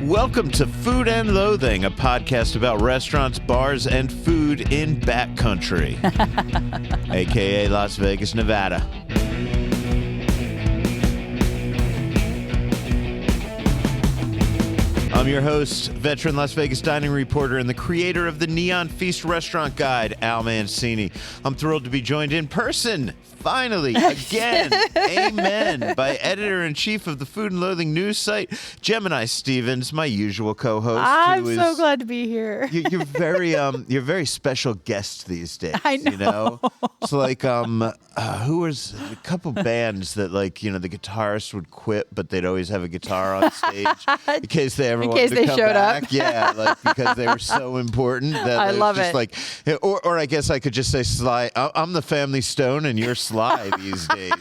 Welcome to Food and Loathing, a podcast about restaurants, bars, and food in backcountry, a.k.a. Las Vegas, Nevada. I'm your host, veteran Las Vegas dining reporter, and the creator of the Neon Feast Restaurant Guide, Al Mancini. I'm thrilled to be joined in person, finally, again, amen, by editor-in-chief of the Food and Loathing news site, Gemini Stevens, my usual co-host. I'm so glad to be here. You're a very special guest these days. I know. You know? It's like, who was a couple bands that, like, you know, the guitarist would quit, but they'd always have a guitar on stage in case they ever wanted to come back. Yeah, like, because they were so important. That I love just it. Like, or I guess I could just say Sly. I'm the Family Stone, and you're Sly these days.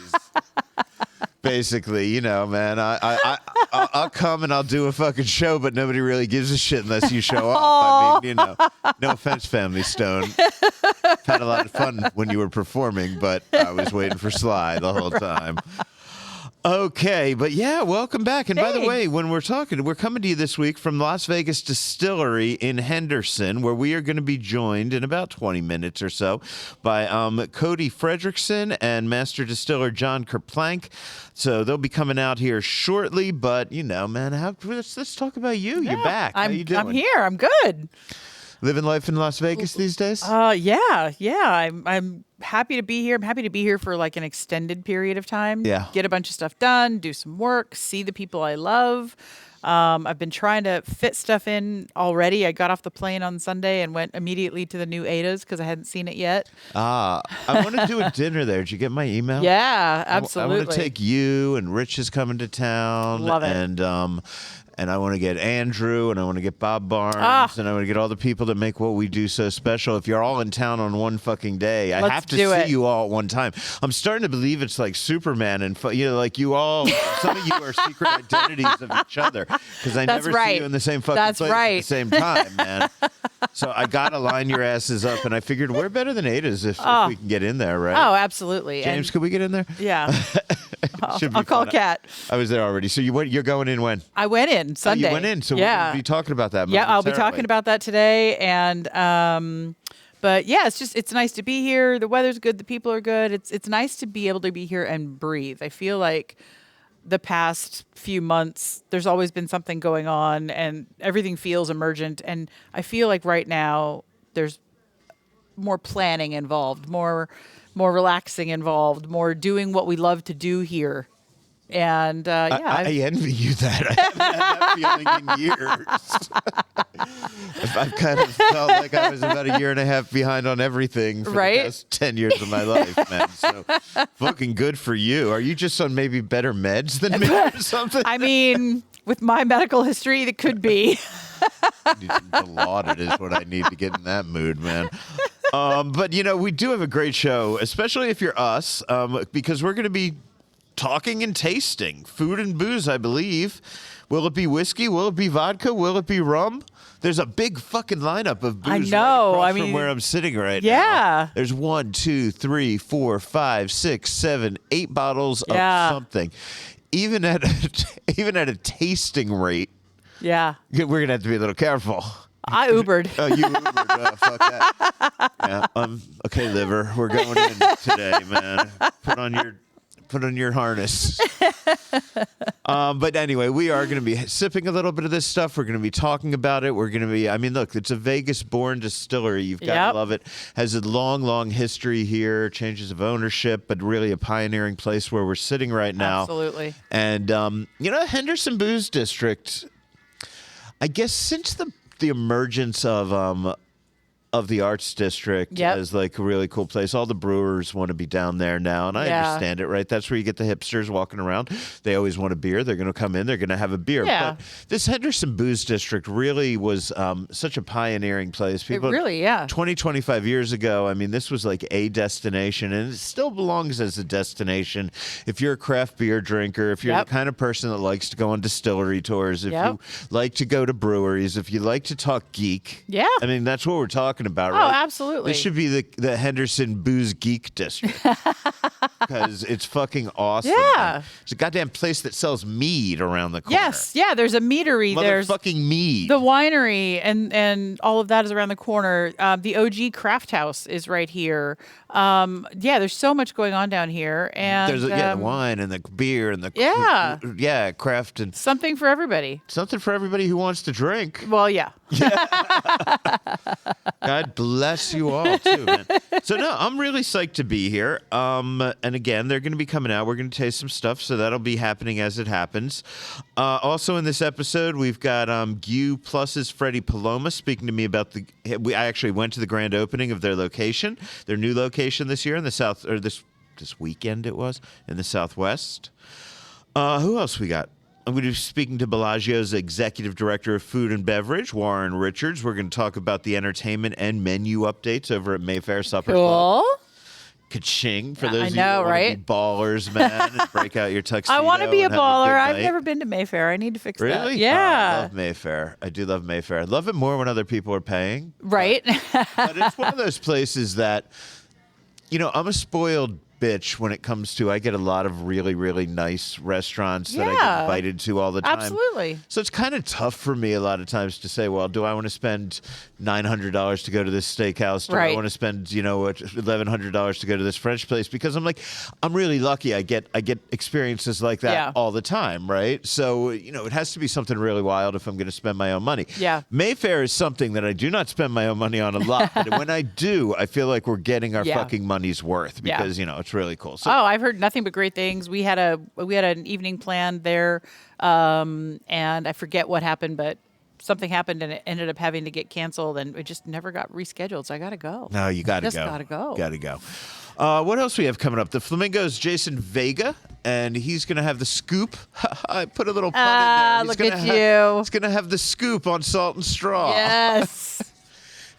Basically, you know, man, I'll come and I'll do a fucking show, but nobody really gives a shit unless you show up. I mean, you know, no offense, Family Stone. Had a lot of fun when you were performing, but I was waiting for Sly the whole time. Okay, but yeah, welcome back. And by the way, when we're coming to you this week from Las Vegas Distillery in Henderson, where we are going to be joined in about 20 minutes or so by Cody Fredrickson and Master Distiller John Verplank. So they'll be coming out here shortly. But, you know, man, let's talk about you. Yeah, you're back. How you doing? I'm here. I'm good. Living life in Las Vegas these days? Yeah. I'm happy to be here. I'm happy to be here for like an extended period of time. Yeah. Get a bunch of stuff done, do some work, see the people I love. I've been trying to fit stuff in already. I got off the plane on Sunday and went immediately to the new Ada's because I hadn't seen it yet. I want to do a dinner there. Did you get my email? Yeah, absolutely. I want to take you, and Rich is coming to town. Love it. And I want to get Andrew, and I want to get Bob Barnes, and I want to get all the people that make what we do so special. If you're all in town on one fucking day, I have to see you all at one time. I'm starting to believe it's like Superman, and you know, like you all, some of you are secret identities of each other because I never see you in the same fucking place at the same time, man. So I gotta line your asses up, and I figured we're better than Ada's if we can get in there, right? Oh, absolutely. James, could we get in there? Yeah. I'll call Kat. I was there already. So you're going in when? I went in Sunday. Oh, you went in. So we're going to be talking about that. Yeah, I'll be talking about that today. And but yeah, it's nice to be here. The weather's good. The people are good. It's nice to be able to be here and breathe. I feel like the past few months, there's always been something going on, and everything feels emergent. And I feel like right now there's more planning involved, more relaxing involved, more doing what we love to do here. And I envy you that. I haven't had that feeling in years. I've kind of felt like I was about a year and a half behind on everything for the past 10 years of my life, man. So fucking good for you. Are you just on maybe better meds than me or something? I mean, with my medical history, that could be. Need some Dilaudid is what I need to get in that mood, man. But, you know, we do have a great show, especially if you're us, because we're going to be talking and tasting food and booze, I believe. Will it be whiskey? Will it be vodka? Will it be rum? There's a big fucking lineup of booze. I know. Right from where I'm sitting right now. Yeah. There's 1, 2, 3, 4, 5, 6, 7, 8 bottles of something. Even at a tasting rate. Yeah. We're going to have to be a little careful. I Ubered. Oh, you Ubered. Oh, fuck that. Yeah. Okay, liver. We're going in today, man. Put on your harness. But anyway, we are going to be sipping a little bit of this stuff. We're going to be talking about it. We're going to be, I mean, look, it's a Vegas-born distillery. You've got to love it. Has a long, long history here, changes of ownership, but really a pioneering place where we're sitting right now. Absolutely. And, you know, Henderson Booze District, I guess since the emergence of the Arts District as like a really cool place. All the brewers want to be down there now, and I understand it, right? That's where you get the hipsters walking around. They always want a beer. They're going to come in. They're going to have a beer. Yeah. But this Henderson Booze District really was such a pioneering place. People, 20, 25 years ago, I mean, this was like a destination, and it still belongs as a destination. If you're a craft beer drinker, if you're the kind of person that likes to go on distillery tours, if you like to go to breweries, if you like to talk geek, I mean, that's what we're talking talking about, Oh, right? absolutely. This should be the Henderson Booze Geek District. Because it's fucking awesome. Yeah. It's a goddamn place that sells mead around the corner. Yes, yeah. There's a meadery. There's Motherfucking mead. the winery, and all of that is around the corner. The OG Craft House is right here. Yeah, there's so much going on down here, and There's the wine and the beer and the craft and something for everybody. something for everybody who wants to drink. Well, yeah. God bless you all too, man. So no, I'm really psyched to be here. And again, they're going to be coming out. We're going to taste some stuff, so that'll be happening as it happens. Also in this episode, we've got Gu Plus's Freddie Paloma speaking to me about I actually went to the grand opening of their location, their new location this year in the South, or this weekend it was, in the Southwest. Who else we got? I'm going to be speaking to Bellagio's Executive Director of Food and Beverage, Warren Richards. We're going to talk about the entertainment and menu updates over at Mayfair Supper Club. Cool. Ka-ching for those of you know, that right? want to be ballers, man, and break out your tuxedo. I want to be a and have baller. good I've night. never been to Mayfair. I need to fix that. Really? Yeah. I love Mayfair. I do love Mayfair. I love it more when other people are paying. Right. But it's one of those places that, I'm a spoiled bitch when it comes to, I get a lot of really, really nice restaurants that I get invited to all the time. Absolutely. So it's kind of tough for me a lot of times to say, well, do I want to spend $900 to go to this steakhouse? Do I want to spend, $1,100 to go to this French place? Because I'm like, I'm really lucky. I get experiences like that all the time, right? So, it has to be something really wild if I'm going to spend my own money. Yeah. Mayfair is something that I do not spend my own money on a lot. But when I do, I feel like we're getting our fucking money's worth because, it's really cool. So, I've heard nothing but great things. We had an evening planned there, and I forget what happened, but something happened and it ended up having to get canceled, and it just never got rescheduled. So I got to go. No, you got to go. Just got to go. Got to go. What else we have coming up? The Flamingo's Jason Vega, and he's going to have the scoop. I put a little pun in there. Look at you. He's going to have the scoop on Salt and Straw. Yes.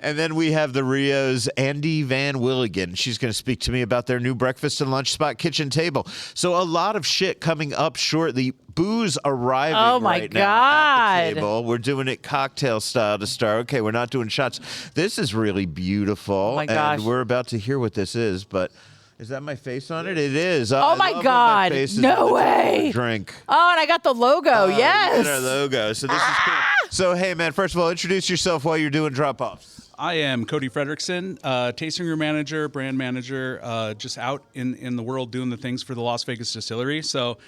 And then we have the Rio's Andi Van Willigan. She's going to speak to me about their new breakfast and lunch spot kitchen table. So a lot of shit coming up shortly. Booze arriving right now at the table. We're doing it cocktail style to start. Okay, we're not doing shots. This is really beautiful. Oh my gosh. And we're about to hear what this is, but is that my face on it? It is. Oh my God. No way. Drink. Oh, and I got the logo. Yes. We got our logo. So this is cool. So, hey, man, first of all, introduce yourself while you're doing drop-offs. I am Cody Fredrickson, tasting room manager, brand manager, just out in the world doing the things for the Las Vegas Distillery. So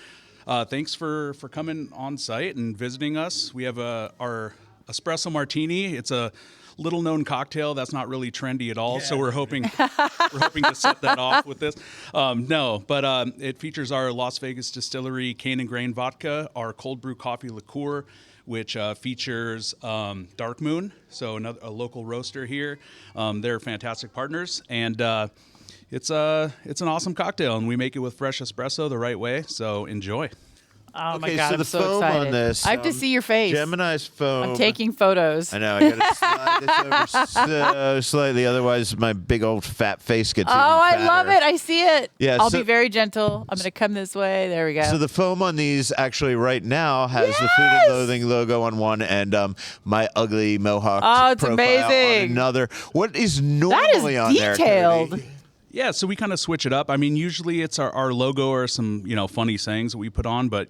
thanks for coming on site and visiting us. We have our espresso martini. It's a little known cocktail that's not really trendy at all. So we're hoping to set that off with this. But it features our Las Vegas Distillery cane and grain vodka, our cold brew coffee liqueur, which features Dark Moon, so a local roaster here. They're fantastic partners, and it's an awesome cocktail, and we make it with fresh espresso the right way. So enjoy. Oh my Okay, God, so I'm the so foam excited. on this, I have to see your face. Gemini's foam. I'm taking photos. I know. I got to slide this over slightly, otherwise my big old fat face gets even I fatter. love it. I see it. Yeah, I'll so- be very gentle. I'm going to come this way. There we go. So the foam on these actually right now has the Food and Loathing logo on one and my ugly mohawk it's profile amazing. on another. What is normally on there? detailed. Cody? Yeah, so we kind of switch it up. I mean, usually it's our logo or some, funny sayings that we put on, but,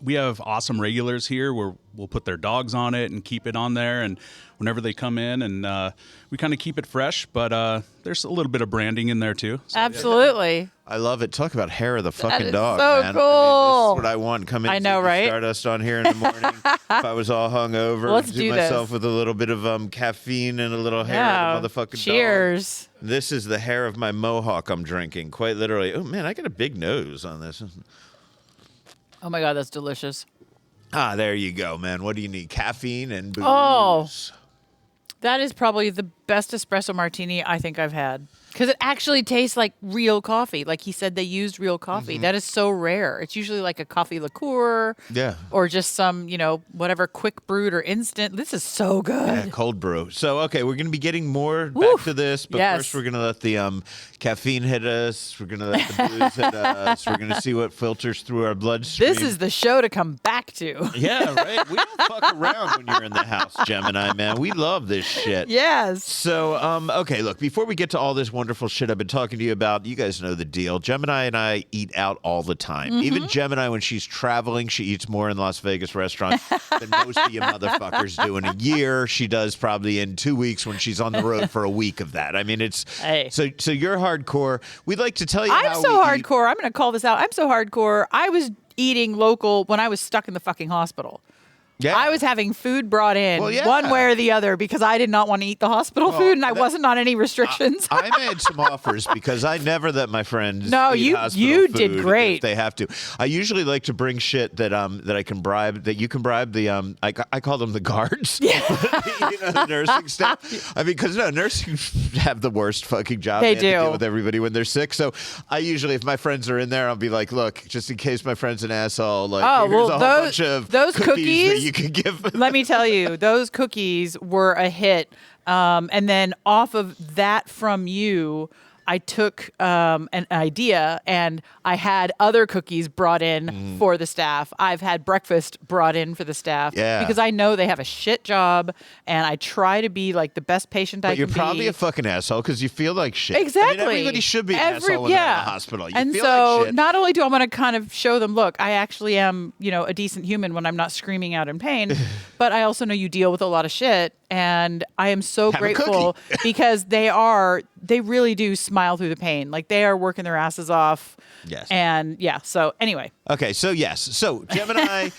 we have awesome regulars here where we'll put their dogs on it and keep it on there. And whenever they come in and we kind of keep it fresh, but there's a little bit of branding in there too. So, Absolutely. I love it. Talk about hair of the fucking is dog, so man. cool. I mean, this is what I want. Come in, I know, right? Stardust on here in the morning. If I was all hungover, Let's do do myself this. with a little bit of caffeine and a little hair Yeah. of the motherfucking dog. Cheers. This is the hair of my mohawk I'm drinking, quite literally. Oh, man, I got a big nose on this. Oh my God, that's delicious. There you go, man. What do you need? Caffeine and booze. Oh. That is probably the best espresso martini I think I've had. Because it actually tastes like real coffee. Like he said, they used real coffee. Mm-hmm. That is so rare. It's usually like a coffee liqueur. Yeah. Or just some, whatever quick brewed or instant. This is so good. Yeah, cold brew. So, okay, we're going to be getting more back to this, but Yes. first we're going to let the caffeine hit us. We're going to let the booze hit us. We're going to see what filters through our bloodstream. This is the show to come back to. Yeah, right. We don't fuck around when you're in the house, Gemini, man. We love this shit. Yes. So, okay, look, before we get to all this wonderful shit I've been talking to you about, you guys know the deal. Gemini and I eat out all the time. Even Gemini, when she's traveling, she eats more in Las Vegas restaurants than most of you motherfuckers do in a year. She does probably in 2 weeks when she's on the road for a week of that. I mean, it's so you're hardcore. We'd like to tell you I'm how so we eat. hardcore. I'm going to call this out. I'm so hardcore. I was eating local when I was stuck in the fucking hospital. Yeah. I was having food brought in Well, one way or the other because I did not want to eat the hospital food and I wasn't on any restrictions. I made some offers because I never let my friends No, eat you hospital did food great. if they have to. I usually like to bring shit that I can bribe, that you can bribe the I call them the guards. Yeah. The nursing staff. I mean, because nursing have the worst fucking job. They have to do. deal with everybody when they're sick. So I usually, if my friends are in there, I'll be like, look, just in case my friend's an asshole, like here's a whole bunch of those cookies that you can give. Let me tell you, those cookies were a hit. And then off of that from you, I took an idea and I had other cookies brought in for the staff. I've had breakfast brought in for the staff because I know they have a shit job and I try to be like the best patient I can be. But you're probably a fucking asshole because you feel like shit. Exactly. I mean, everybody should be an asshole when they're in the hospital. You and feel so like shit. not only do I want to kind of show them, look, I actually am, a decent human when I'm not screaming out in pain, but I also know you deal with a lot of shit. And I am so Have a grateful because they really do smile through the pain. Like they are working their asses off. Yes. And so anyway. Okay, so yes. So Gemini,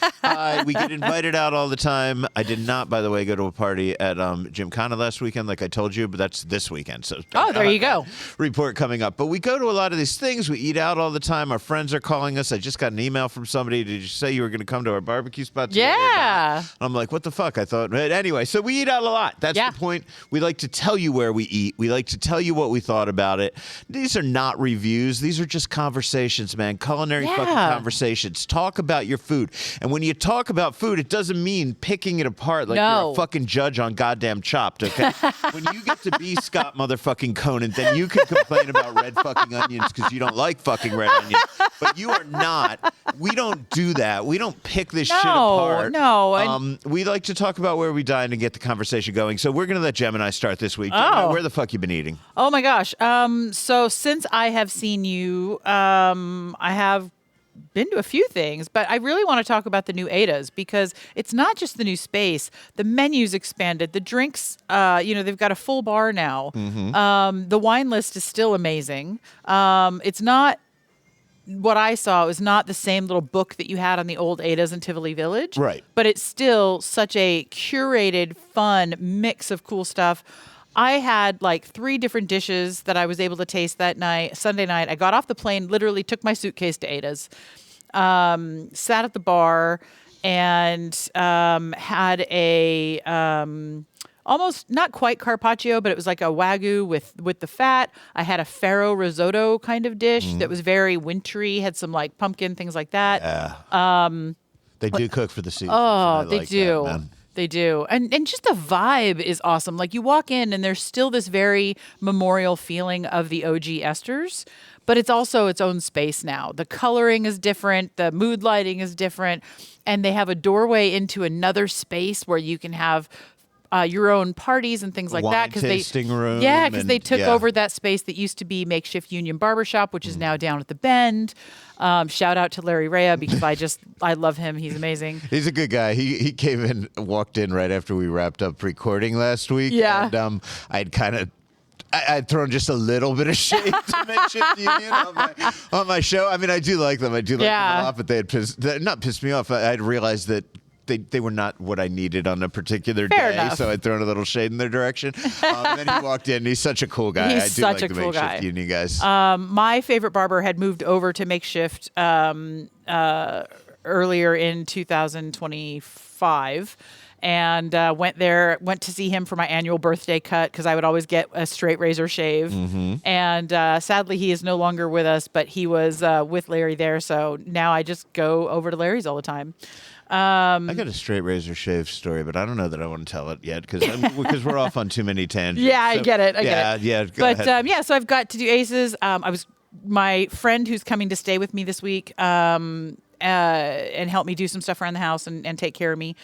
we get invited out all the time. I did not, by the way, go to a party at Gymkhana last weekend like I told you, but that's this weekend. So there you go. Report coming up. But we go to a lot of these things. We eat out all the time. Our friends are calling us. I just got an email from somebody. Did you say you were going to come to our barbecue spot today? Yeah. I'm like, what the fuck? I thought. But anyway, so we eat out a lot. That's the point. We like to tell you where we eat. We like to tell you what we thought about it. These are not reviews. These are just conversations, man. Culinary fucking conversations. Talk about your food. And when you talk about food, it doesn't mean picking it apart like you're a fucking judge on goddamn Chopped, okay? When you get to be Scott motherfucking Conan, then you can complain about red fucking onions because you don't like fucking red onions. But you are not. We don't do that. We don't pick this shit apart. No. We like to talk about where we dine and get the conversation going. So we're going to let Gemini start this week. Gemini, where the fuck you been eating? Oh my gosh. So since I have seen you, I have been to a few things, but I really want to talk about the new Ada's because it's not just the new space. The menu's expanded. The drinks, they've got a full bar now. The wine list is still amazing. It's not what I saw. It was not the same little book that you had on the old Ada's in Tivoli Village. Right. But it's still such a curated, fun mix of cool stuff. I had like 3 different dishes that I was able to taste that night, Sunday night. I got off the plane, literally took my suitcase to Ada's, sat at the bar, and had a almost not quite carpaccio, but it was like a wagyu with the fat. I had a farro risotto kind of dish that was very wintry, had some like pumpkin, things like that. Yeah. They do cook for the season. Oh, they like do. That, man. They do. And just the vibe is awesome. Like you walk in and there's still this very memorial feeling of the OG esters, but it's also its own space now. The coloring is different. The mood lighting is different. And they have a doorway into another space where you can have your own parties and things like that. Tasting room. Yeah, because they took over that space that used to be Makeshift Union Barbershop, which is now down at the Bend. Shout out to Larry Rea because I love him. He's amazing. He's a good guy. He came in, walked in right after we wrapped up recording last week. Yeah. And I'd thrown just a little bit of shade to Makeshift Union on my show. I mean, I do like them. I do like them a lot, but they had not pissed me off. I'd realized that they were not what I needed on a particular Fair day, enough. so I'd thrown a little shade in their direction. And then he walked in. He's such a cool guy. He's I do such like a the cool Makeshift guy. Union guys. My favorite barber had moved over to Makeshift earlier in 2025. And went to see him for my annual birthday cut because I would always get a straight razor shave. And sadly, he is no longer with us, but he was with Larry there. So now I just go over to Larry's all the time. I got a straight razor shave story, but I don't know that I want to tell it yet because we're off on too many tangents. Yeah, I get it. Yeah, go But ahead. So I've got to do Aces. My friend who's coming to stay with me this week and help me do some stuff around the house and take care of me.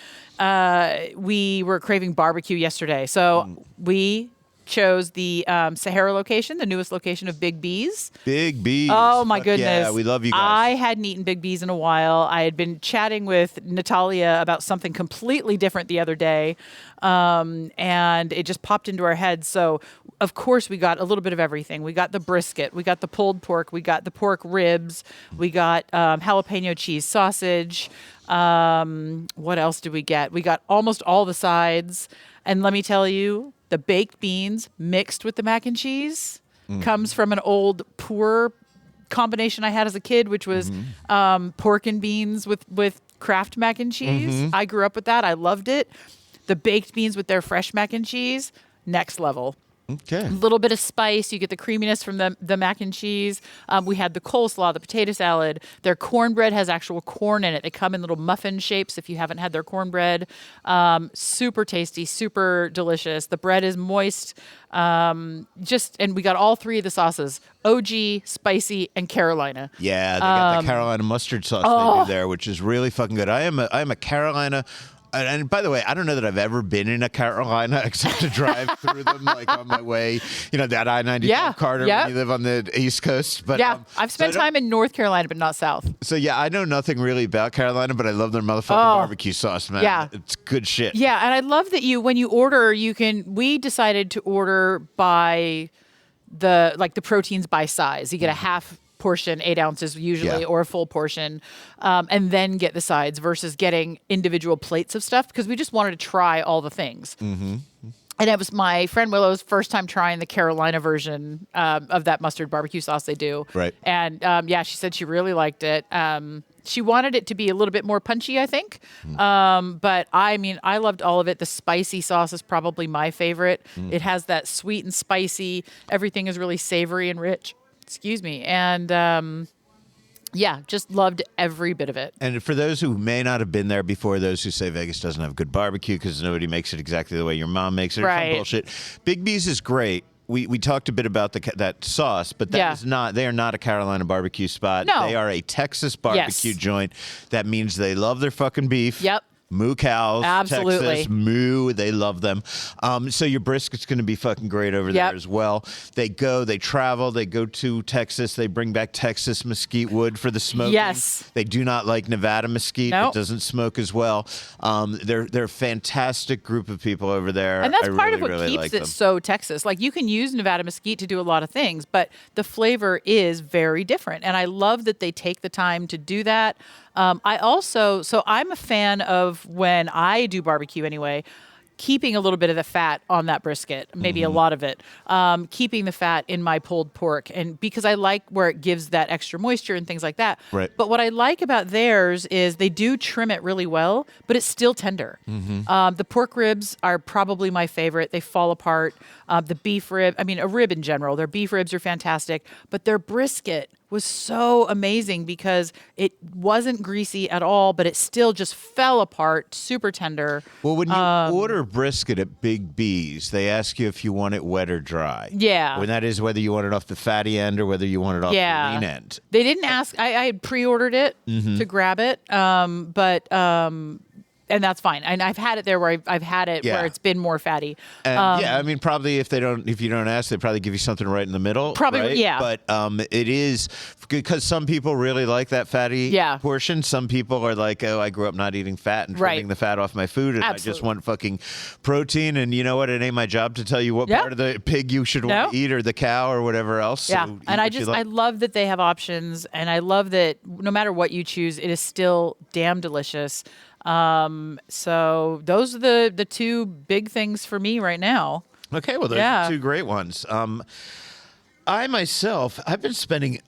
We were craving barbecue yesterday, so we chose the Sahara location, the newest location of Big B's. Big B's. Oh, my Fuck goodness. Yeah, we love you guys. I hadn't eaten Big B's in a while. I had been chatting with Natalia about something completely different the other day, and it just popped into our heads. So, of course, we got a little bit of everything. We got the brisket. We got the pulled pork. We got the pork ribs. We got jalapeno cheese sausage. What else did we get? We got almost all the sides. And let me tell you, the baked beans mixed with the mac and cheese comes from an old poor combination I had as a kid, which was pork and beans with Kraft mac and cheese. I grew up with that. I loved it. The baked beans with their fresh mac and cheese, next level. Okay. A little bit of spice. You get the creaminess from the mac and cheese. We had the coleslaw, the potato salad. Their cornbread has actual corn in it. They come in little muffin shapes if you haven't had their cornbread. Super tasty, super delicious. The bread is moist. And we got all three of the sauces: OG, spicy, and Carolina. Yeah, they got the Carolina mustard sauce they do there, which is really fucking good. I am a Carolina. And by the way, I don't know that I've ever been in a Carolina except to drive through them, like on my way, that I-95 corridor when you live on the East Coast. But I've spent time in North Carolina, but not South. So yeah, I know nothing really about Carolina, but I love their motherfucking barbecue sauce, man. Yeah. It's good shit. Yeah, and I love that when you order, we decided to order by the proteins by size. You get a half portion, 8 ounces usually, or a full portion, and then get the sides versus getting individual plates of stuff, because we just wanted to try all the things. And it was my friend Willow's first time trying the Carolina version of that mustard barbecue sauce they do. Right. And she said she really liked it. She wanted it to be a little bit more punchy, I think. But I loved all of it. The spicy sauce is probably my favorite. It has that sweet and spicy. Everything is really savory and rich. Excuse me. And just loved every bit of it. And for those who may not have been there before, those who say Vegas doesn't have good barbecue because nobody makes it exactly the way your mom makes it, or some bullshit. Big B's is great. We talked a bit about that sauce, but they are not a Carolina barbecue spot. No. They are a Texas barbecue joint. That means they love their fucking beef. Yep. Moo cows, Absolutely. Texas, moo, they love them. So your brisket's going to be fucking great over there as well. They travel, they go to Texas, they bring back Texas mesquite wood for the smoking. Yes. They do not like Nevada mesquite. Nope. It doesn't smoke as well. They're a fantastic group of people over there. And that's part really, of what really keeps like it them. so Texas. Like, you can use Nevada mesquite to do a lot of things, but the flavor is very different. And I love that they take the time to do that. I'm a fan of, when I do barbecue anyway, keeping a little bit of the fat on that brisket, maybe a lot of it, keeping the fat in my pulled pork, and because I like where it gives that extra moisture and things like that. Right. But what I like about theirs is they do trim it really well, but it's still tender. The pork ribs are probably my favorite. They fall apart. The beef rib, a rib in general, their beef ribs are fantastic, but their brisket was so amazing because it wasn't greasy at all, but it still just fell apart, super tender. Well, when you order brisket at Big B's, they ask you if you want it wet or dry. Yeah. When that is whether you want it off the fatty end or whether you want it off the lean end. They didn't ask. I had pre-ordered it to grab it, and that's fine. And I've had it there where I've had it where it's been more fatty. And probably if you don't ask, they probably give you something right in the middle. Probably, right? yeah. But it is because some people really like that fatty portion. Some people are like, oh, I grew up not eating fat and trimming the fat off my food, and I just want fucking protein. And you know what? It ain't my job to tell you what part of the pig you should want to eat, or the cow, or whatever else. Yeah, So and I love that they have options, and I love that no matter what you choose, it is still damn delicious. So those are the two big things for me right now. Okay, well, those are two great ones. I myself, I've been spending.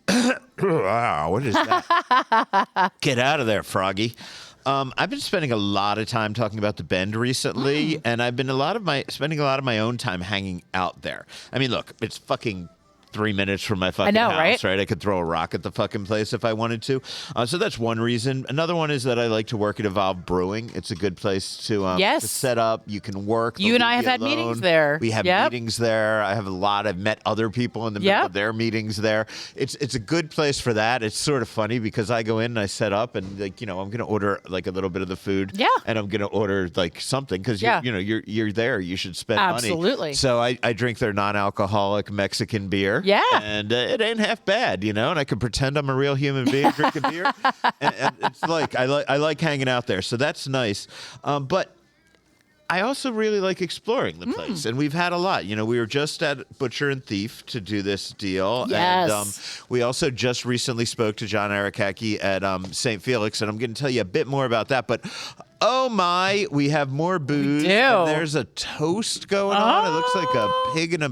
Wow, what is that? Get out of there, Froggy. I've been spending a lot of time talking about the Bend recently, and I've been spending a lot of my own time hanging out there. I mean, look, it's fucking 3 minutes from my fucking house, right? I could throw a rock at the fucking place if I wanted to. So that's one reason. Another one is that I like to work at Evolve Brewing. It's a good place to set up. You can work. You and I have had meetings there. We have meetings there. I've met other people in the middle of their meetings there. It's a good place for that. It's sort of funny because I go in and I set up and I'm going to order like a little bit of the food. Yeah. And I'm going to order like something because you're there. You should spend money. Absolutely. So I drink their non-alcoholic Mexican beer. Yeah. And it ain't half bad, and I can pretend I'm a real human being drinking beer. And it's like I like hanging out there. So that's nice. But I also really like exploring the place, and we've had a lot. We were just at Butcher and Thief to do this deal, yes. and we also just recently spoke to John Arakaki at St. Felix, and I'm going to tell you a bit more about that. But oh my, we have more booze. We do. And there's a toast going on. It looks like a pig in a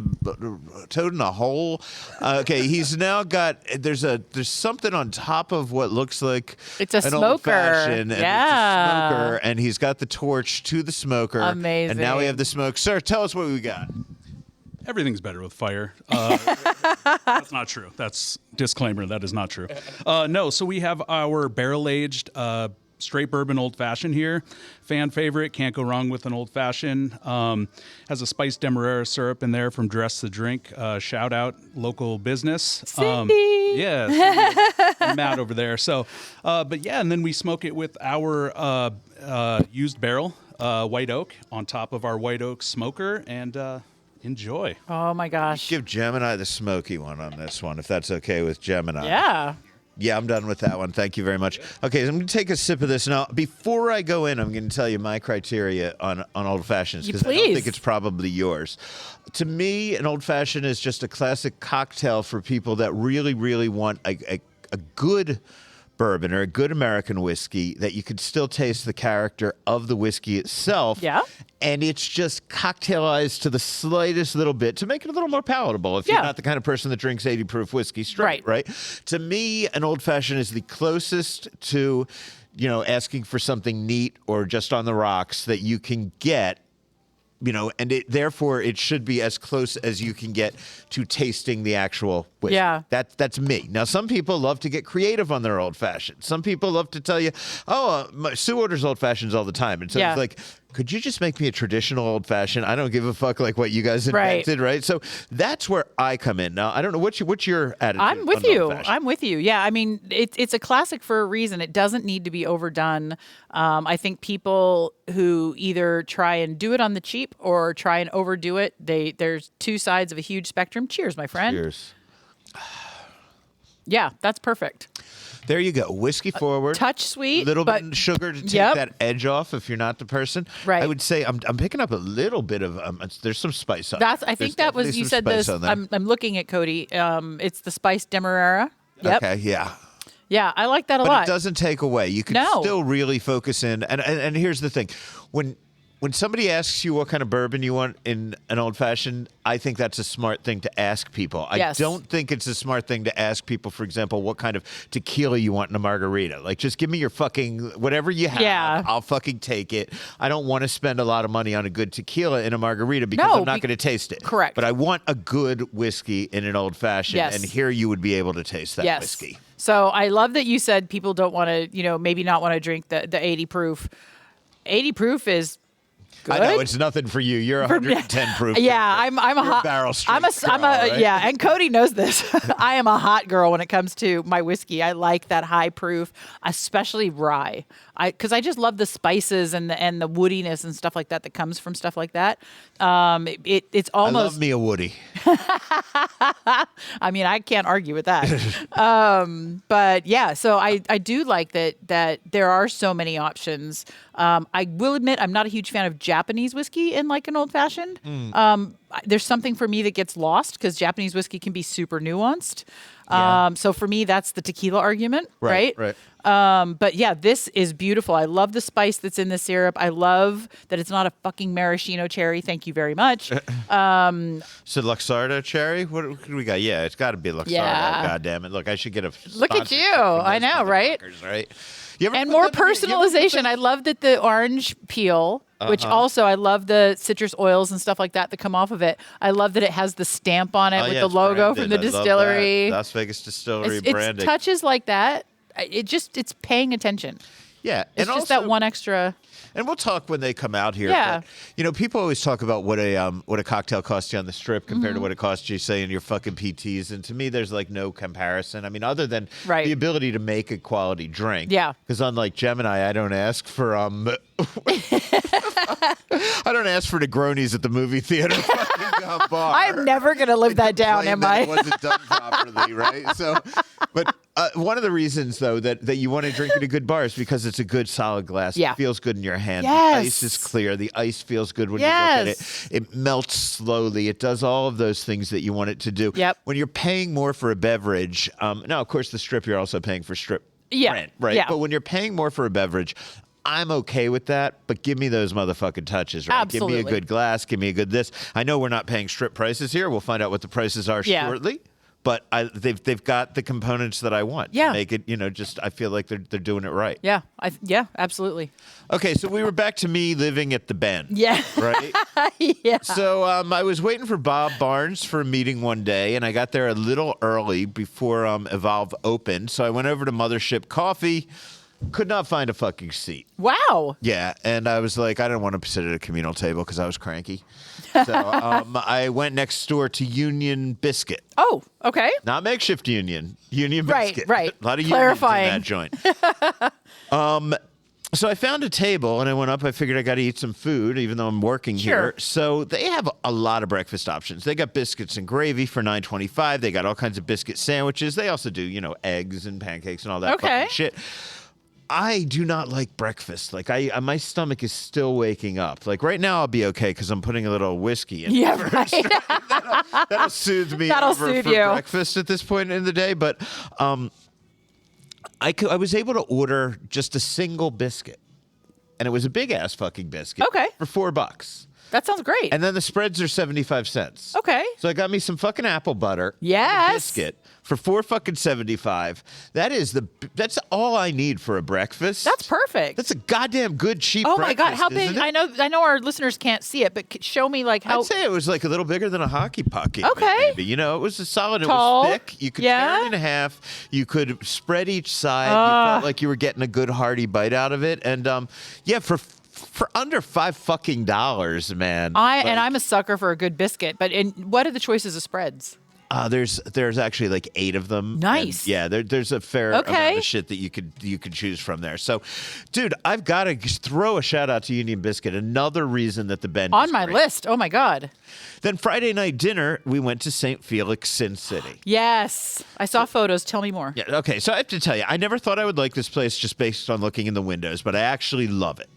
toad in a hole. Okay, he's now got there's something on top of what looks like it's a an smoker. Old-fashioned, and it's a smoker, and he's got the torch to the smoker. Amazing. And now we have the smoke. Sir, tell us what we got. Everything's better with fire. That's not true. That's disclaimer. That is not true. No, so we have our barrel-aged straight bourbon old fashioned here. Fan favorite. Can't go wrong with an old fashioned. Has a spiced demerara syrup in there from Dress the Drink. Shout out local business. Cindy. Yeah, Matt over there. So, but yeah, and then we smoke it with our used barrel white oak on top of our white oak smoker and enjoy. Oh my gosh. Give Gemini the smoky one on this one, if that's okay with Gemini. Yeah. Yeah, I'm done with that one. Thank you very much. Okay, so I'm going to take a sip of this. Now, before I go in, I'm going to tell you my criteria on old fashions, because I don't think it's probably yours. To me, an old fashioned is just a classic cocktail for people that really, really want a good bourbon or a good American whiskey that you could still taste the character of the whiskey itself. Yeah. And it's just cocktailized to the slightest little bit to make it a little more palatable if you're not the kind of person that drinks 80 proof whiskey straight, right? To me, an old fashioned is the closest to, asking for something neat or just on the rocks that you can get. And therefore it should be as close as you can get to tasting the actual whiskey. Yeah. That's me. Now, some people love to get creative on their old fashioned. Some people love to tell you, Sue orders old fashions all the time. And so it's like, could you just make me a traditional old fashioned? I don't give a fuck like what you guys invented, right? So that's where I come in. Now, I don't know what's your attitude. I'm with you. Yeah, I mean, it's a classic for a reason. It doesn't need to be overdone. I think people who either try and do it on the cheap or try and overdo it, there's two sides of a huge spectrum. Cheers, my friend. Cheers. Yeah, that's perfect. There you go. Whiskey forward. Touch sweet. Little bit of sugar to take that edge off if you're not the person. Right. I would say I'm picking up a little bit of there's some spice on it. I think that was you said this. I'm looking at Cody. It's the spiced demerara. Yep. Okay. Yeah. Yeah, I like that a lot. But it doesn't take away. You can still really focus in. And here's the thing. When somebody asks you what kind of bourbon you want in an old fashioned, I think that's a smart thing to ask people. I don't think it's a smart thing to ask people, for example, what kind of tequila you want in a margarita. Like, just give me your fucking whatever you have. Yeah. I'll fucking take it. I don't want to spend a lot of money on a good tequila in a margarita because I'm not going to taste it. Correct. But I want a good whiskey in an old fashioned, and here you would be able to taste that whiskey. So I love that you said people don't want to, maybe not want to drink the 80 proof. 80 proof is good. I know it's nothing for you. You're 110 proof. Yeah, I'm a hot barrel strength right? Yeah, and Cody knows this. I am a hot girl when it comes to my whiskey. I like that high proof, especially rye. Because I just love the spices and the woodiness and stuff like that comes from stuff like that. It's almost. I love me a woody. I mean, I can't argue with that. But yeah, so I do like that there are so many options. I will admit I'm not a huge fan of Japanese whiskey in like an old fashioned. There's something for me that gets lost because Japanese whiskey can be super nuanced. So for me, that's the tequila argument, right? Right. But yeah, this is beautiful. I love the spice that's in the syrup. I love that it's not a fucking maraschino cherry. Thank you very much. So Luxardo cherry? What do we got? Yeah, it's got to be Luxardo. Yeah. God damn it. Look, I should get a look at you. I know, right? Right? And more personalization. I love that the orange peel which also I love the citrus oils and stuff like that come off of it. I love that it has the stamp on it with the it's logo branded. from the I love distillery. that. Las Vegas Distillery It's branding. touches like that. It's paying attention. Yeah. It's and just also, that one extra. And we'll talk when they come out here. Yeah. But, people always talk about what a cocktail costs you on the Strip compared to what it costs you, say, in your fucking PTs. And to me, there's like no comparison. I mean, other than the ability to make a quality drink. Yeah. Because unlike Gemini, I don't ask for I don't ask for Negronis at the movie theater fucking bar. I'm never gonna live that down, am I? It wasn't done properly, right? So, but one of the reasons though that you want to drink at a good bar is because it's a good solid glass. Yeah. It feels good in your hand. Yes. The ice is clear. The ice feels good when you look at it. It melts slowly. It does all of those things that you want it to do. Yep. When you're paying more for a beverage, now of course the Strip, you're also paying for Strip rent, right? Yeah. But when you're paying more for a beverage, I'm okay with that, but give me those motherfucking touches, right? Absolutely. Give me a good glass. Give me a good this. I know we're not paying Strip prices here. We'll find out what the prices are shortly. But they've got the components that I want to make it, I feel like they're doing it right. Yeah, absolutely. Okay, so we were back to me living at the Bend. Yeah. Right? Yeah. So I was waiting for Bob Barnes for a meeting one day, and I got there a little early before Evolve opened. So I went over to Mothership Coffee. Could not find a fucking seat. Wow. Yeah, and I was like, I didn't want to sit at a communal table because I was cranky. So I went next door to Union Biscuit. Oh, okay. Not makeshift Union. Union Biscuit. Right. A lot of Clarifying. unions in that joint. So I found a table and I went up. I figured I got to eat some food, even though I'm working here. So they have a lot of breakfast options. They got biscuits and gravy for $9.25. They got all kinds of biscuit sandwiches. They also do, eggs and pancakes and all that fucking shit. I do not like breakfast. Like my stomach is still waking up. Like right now, I'll be okay because I'm putting a little whiskey in. Yeah, right. That'll soothe me That'll over soothe for you. breakfast at this point in the day. But I was able to order just a single biscuit, and it was a big ass fucking biscuit. Okay. For $4. That sounds great. And then the spreads are 75 cents. Okay. So I got me some fucking apple butter. Yes. And a biscuit for $4.75. That's all I need for a breakfast. That's perfect. That's a goddamn good cheap Oh breakfast. my God, how big? Isn't it? I know our listeners can't see it, but show me like how. I'd say it was like a little bigger than a hockey puck. Okay. Maybe. It was a solid. Tall. It was thick. You could tear it in half. You could spread each side. You felt like you were getting a good hearty bite out of it. And for under $5 man. I'm a sucker for a good biscuit, but what are the choices of spreads? There's actually like 8 of them. Nice. And there's a fair amount of shit that you could choose from there. So, dude, I've got to throw a shout out to Union Biscuit. Another reason that the Bend on is my great. list. Oh my God. Then Friday night dinner, we went to St. Felix Sin City. Yes, I saw photos. Tell me more. Yeah. Okay. So I have to tell you, I never thought I would like this place just based on looking in the windows, but I actually love it.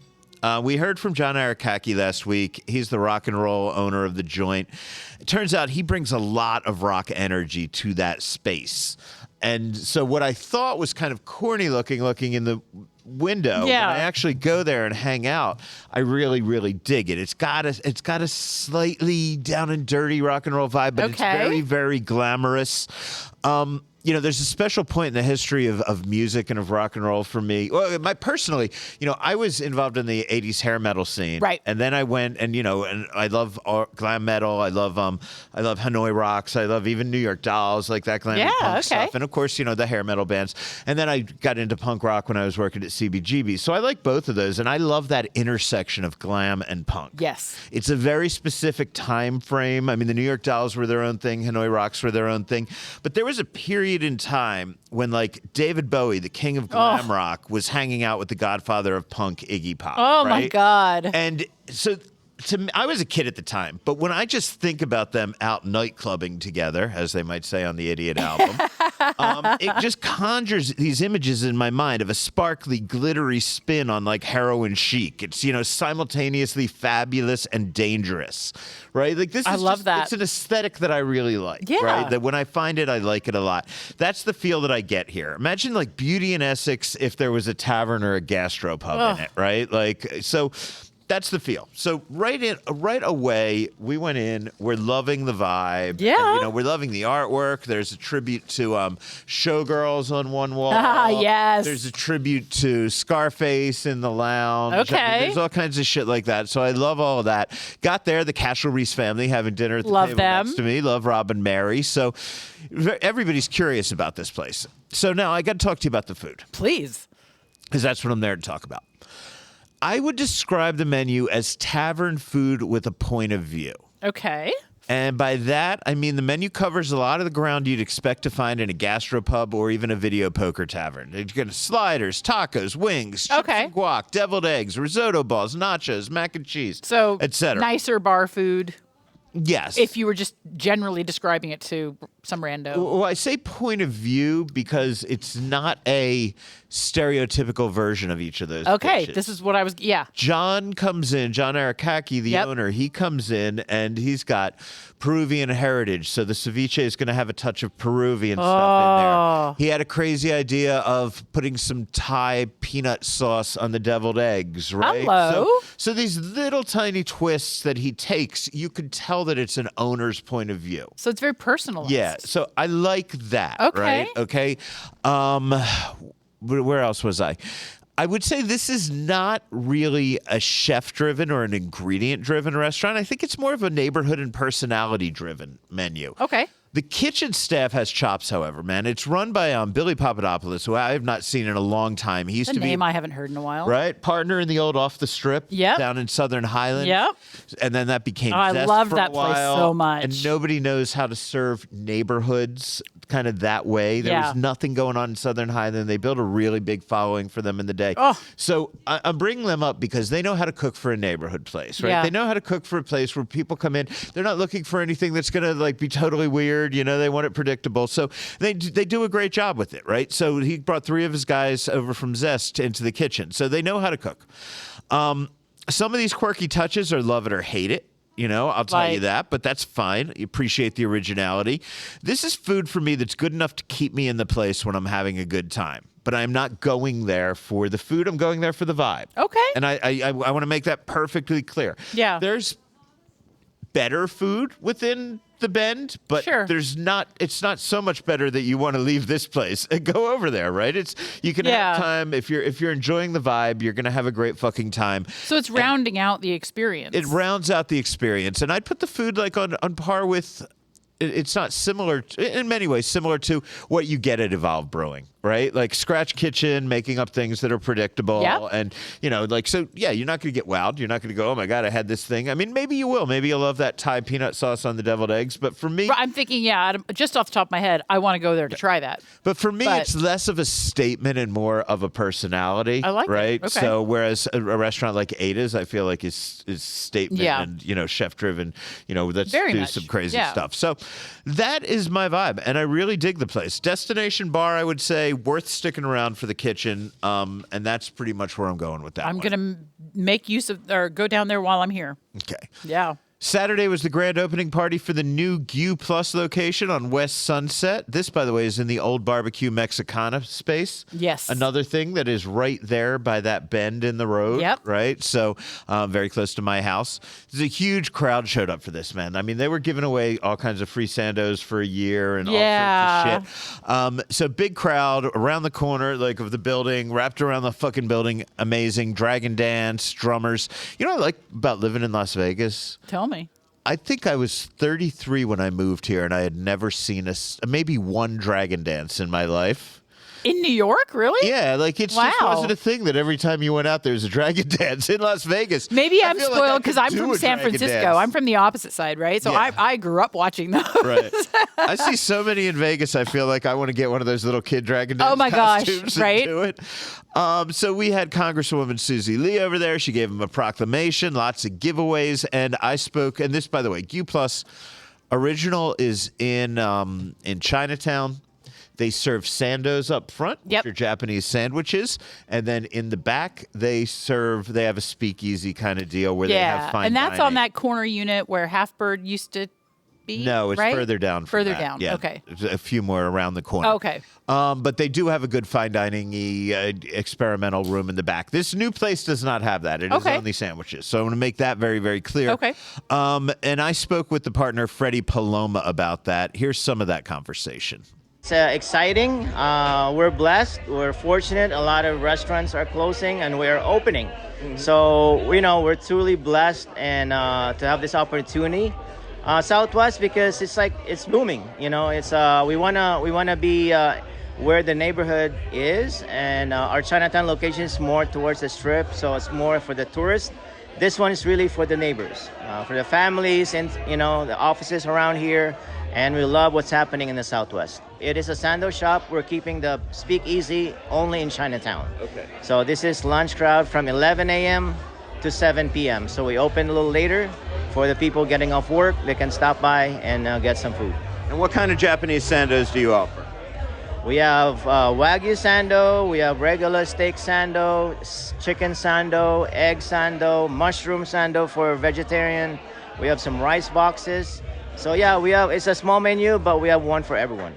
We heard from John Arakaki last week. He's the rock and roll owner of the joint. It turns out he brings a lot of rock energy to that space. And so what I thought was kind of corny looking in the window, when I actually go there and hang out, I really, really dig it. It's got a slightly down and dirty rock and roll vibe, but it's very, very glamorous. There's a special point in the history of music and of rock and roll for me. Well, personally, I was involved in the 80s hair metal scene. Right. And then I went and I love glam metal. I love Hanoi Rocks. I love even New York Dolls, like that glam punk stuff. And of course, the hair metal bands. And then I got into punk rock when I was working at CBGB. So I like both of those. And I love that intersection of glam and punk. Yes. It's a very specific time frame. I mean, the New York Dolls were their own thing. Hanoi Rocks were their own thing. But there was a period in time when David Bowie, the king of glam rock, was hanging out with the godfather of punk, Iggy Pop. Oh my God. And so to me, I was a kid at the time, but when I just think about them out nightclubbing together, as they might say on the Idiot album, it just conjures these images in my mind of a sparkly, glittery spin on heroin chic. It's, simultaneously fabulous and dangerous, right? I love that. It's an aesthetic that I really like, right? That when I find it, I like it a lot. That's the feel that I get here. Imagine Beauty in Essex if there was a tavern or a gastropub in it, right? So that's the feel. So right away, we went in. We're loving the vibe. Yeah. And, we're loving the artwork. There's a tribute to Showgirls on one wall. Ah, yes. There's a tribute to Scarface in the lounge. Okay. I mean, there's all kinds of shit like that. So I love all of that. Got there, the Cashel Reese family having dinner at the Love table them. next to me. Love Rob and Mary. So everybody's curious about this place. So now I got to talk to you about the food. Please. Because that's what I'm there to talk about. I would describe the menu as tavern food with a point of view. Okay. And by that, I mean the menu covers a lot of the ground you'd expect to find in a gastropub or even a video poker tavern. You're going to sliders, tacos, wings, chips and guac, deviled eggs, risotto balls, nachos, mac and cheese, So etc. nicer bar food. Yes. If you were just generally describing it to some rando. Well, I say point of view because it's not a stereotypical version of each of those Okay, dishes. this is what I was. Yeah. John comes in, John Arakaki, the owner, he comes in and he's got Peruvian heritage. So the ceviche is going to have a touch of Peruvian stuff in there. He had a crazy idea of putting some Thai peanut sauce on the deviled eggs, right? Hello. So these little tiny twists that he takes, you could tell that it's an owner's point of view. So it's very personalized. Yeah, so I like that, Okay. right? Okay. Where else was I? I would say this is not really a chef-driven or an ingredient-driven restaurant. I think it's more of a neighborhood and personality-driven menu. Okay. The kitchen staff has chops, however, man. It's run by Billy Papadopoulos, who I have not seen in a long time. He used The to name be I haven't heard in a while. right partner in the old Off the Strip Yep. down in Southern Highland. Yep. And then that became I Zest love for that a place while, so much. And nobody knows how to serve neighborhoods kind of that way. There Yeah. was nothing going on in Southern Highland. They built a really big following for them in the day. Oh. So I'm bringing them up because they know how to cook for a neighborhood place, right? Yeah. They know how to cook for a place where people come in. They're not looking for anything that's going to like be totally weird. They want it predictable. So they do a great job with it, right? So he brought 3 of his guys over from Zest into the kitchen. So they know how to cook. Some of these quirky touches are love it or hate it. I'll tell you that, but that's fine. You appreciate the originality. This is food for me that's good enough to keep me in the place when I'm having a good time. But I'm not going there for the food. I'm going there for the vibe. Okay. And I want to make that perfectly clear. Yeah. There's better food within the Bend, but Sure. it's not so much better that you want to leave this place and go over there, right? You can have time if you're enjoying the vibe, you're going to have a great fucking time. So it's rounding out the experience. It rounds out the experience, and I'd put the food like on par with. It's not similar in many ways similar to what you get at Evolve Brewing, right? Like scratch kitchen, making up things that are predictable, and you're not going to get wowed. You're not going to go, oh my god, I had this thing. I mean, maybe you will. Maybe you'll love that Thai peanut sauce on the deviled eggs. But for me, I'm thinking, just off the top of my head, I want to go there to try that. But for me, it's less of a statement and more of a personality. I like it. right? Okay. So whereas a restaurant like Ada's, I feel like is statement and chef driven. Let's Very do much. some crazy Yeah. stuff. So that is my vibe, and I really dig the place. Destination bar, I would say, worth sticking around for the kitchen, and that's pretty much where I'm going with that. I'm one. going to make use of or go down there while I'm here. Okay. Yeah. Saturday was the grand opening party for the new GU Plus location on West Sunset. This, by the way, is in the old Barbecue Mexicana space. Yes. Another thing that is right there by that bend in the road. Yep. Right? So very close to my house. There's a huge crowd showed up for this, man. I mean, they were giving away all kinds of free Sandos for a year and all sorts of shit. So big crowd around the corner of the building, wrapped around the fucking building. Amazing. Dragon dance, drummers. You know what I like about living in Las Vegas? Tell me. I think I was 33 when I moved here, and I had never seen maybe one dragon dance in my life. In New York, really? Yeah, it just wasn't a thing that every time you went out there was a dragon dance in Las Vegas. Maybe I I'm feel like I spoiled could because I'm do from a San dragon Francisco. dance. I'm from the opposite side, right? So Yeah. I grew up watching those. Right. I see so many in Vegas. I feel like I want to get one of those little kid dragon dance Oh my gosh, costumes right? and do it. So we had Congresswoman Susie Lee over there. She gave him a proclamation, lots of giveaways, and I spoke. And this, by the way, GU Plus Original is in Chinatown. They serve sandos up front, which are Japanese sandwiches, and then in the back they have a speakeasy kind of deal where they have fine and that's dining. on that corner unit where Half Bird used to be? No, it's right? further down. From Further that. down. Yeah. Okay. There's a few more around the corner. Okay. But they do have a good fine dining experimental room in the back. This new place does not have that. It is only sandwiches. So I want to make that very, very clear. Okay. And I spoke with the partner, Freddie Paloma, about that. Here's some of that conversation. It's exciting. We're blessed. We're fortunate. A lot of restaurants are closing and we're opening. So, we're truly blessed and to have this opportunity. Southwest, because it's booming. It's we wanna be where the neighborhood is, and our Chinatown location is more towards the strip, so it's more for the tourists. This one is really for the neighbors, for the families, and the offices around here. And we love what's happening in the Southwest. It is a sando shop. We're keeping the speakeasy only in Chinatown. Okay. So this is lunch crowd from 11 a.m. to 7 p.m. So we open a little later for the people getting off work. They can stop by and get some food. And what kind of Japanese sandos do you offer? We have Wagyu sando, we have regular steak sando, chicken sando, egg sando, mushroom sando for vegetarian. We have some rice boxes. So it's a small menu, but we have one for everyone.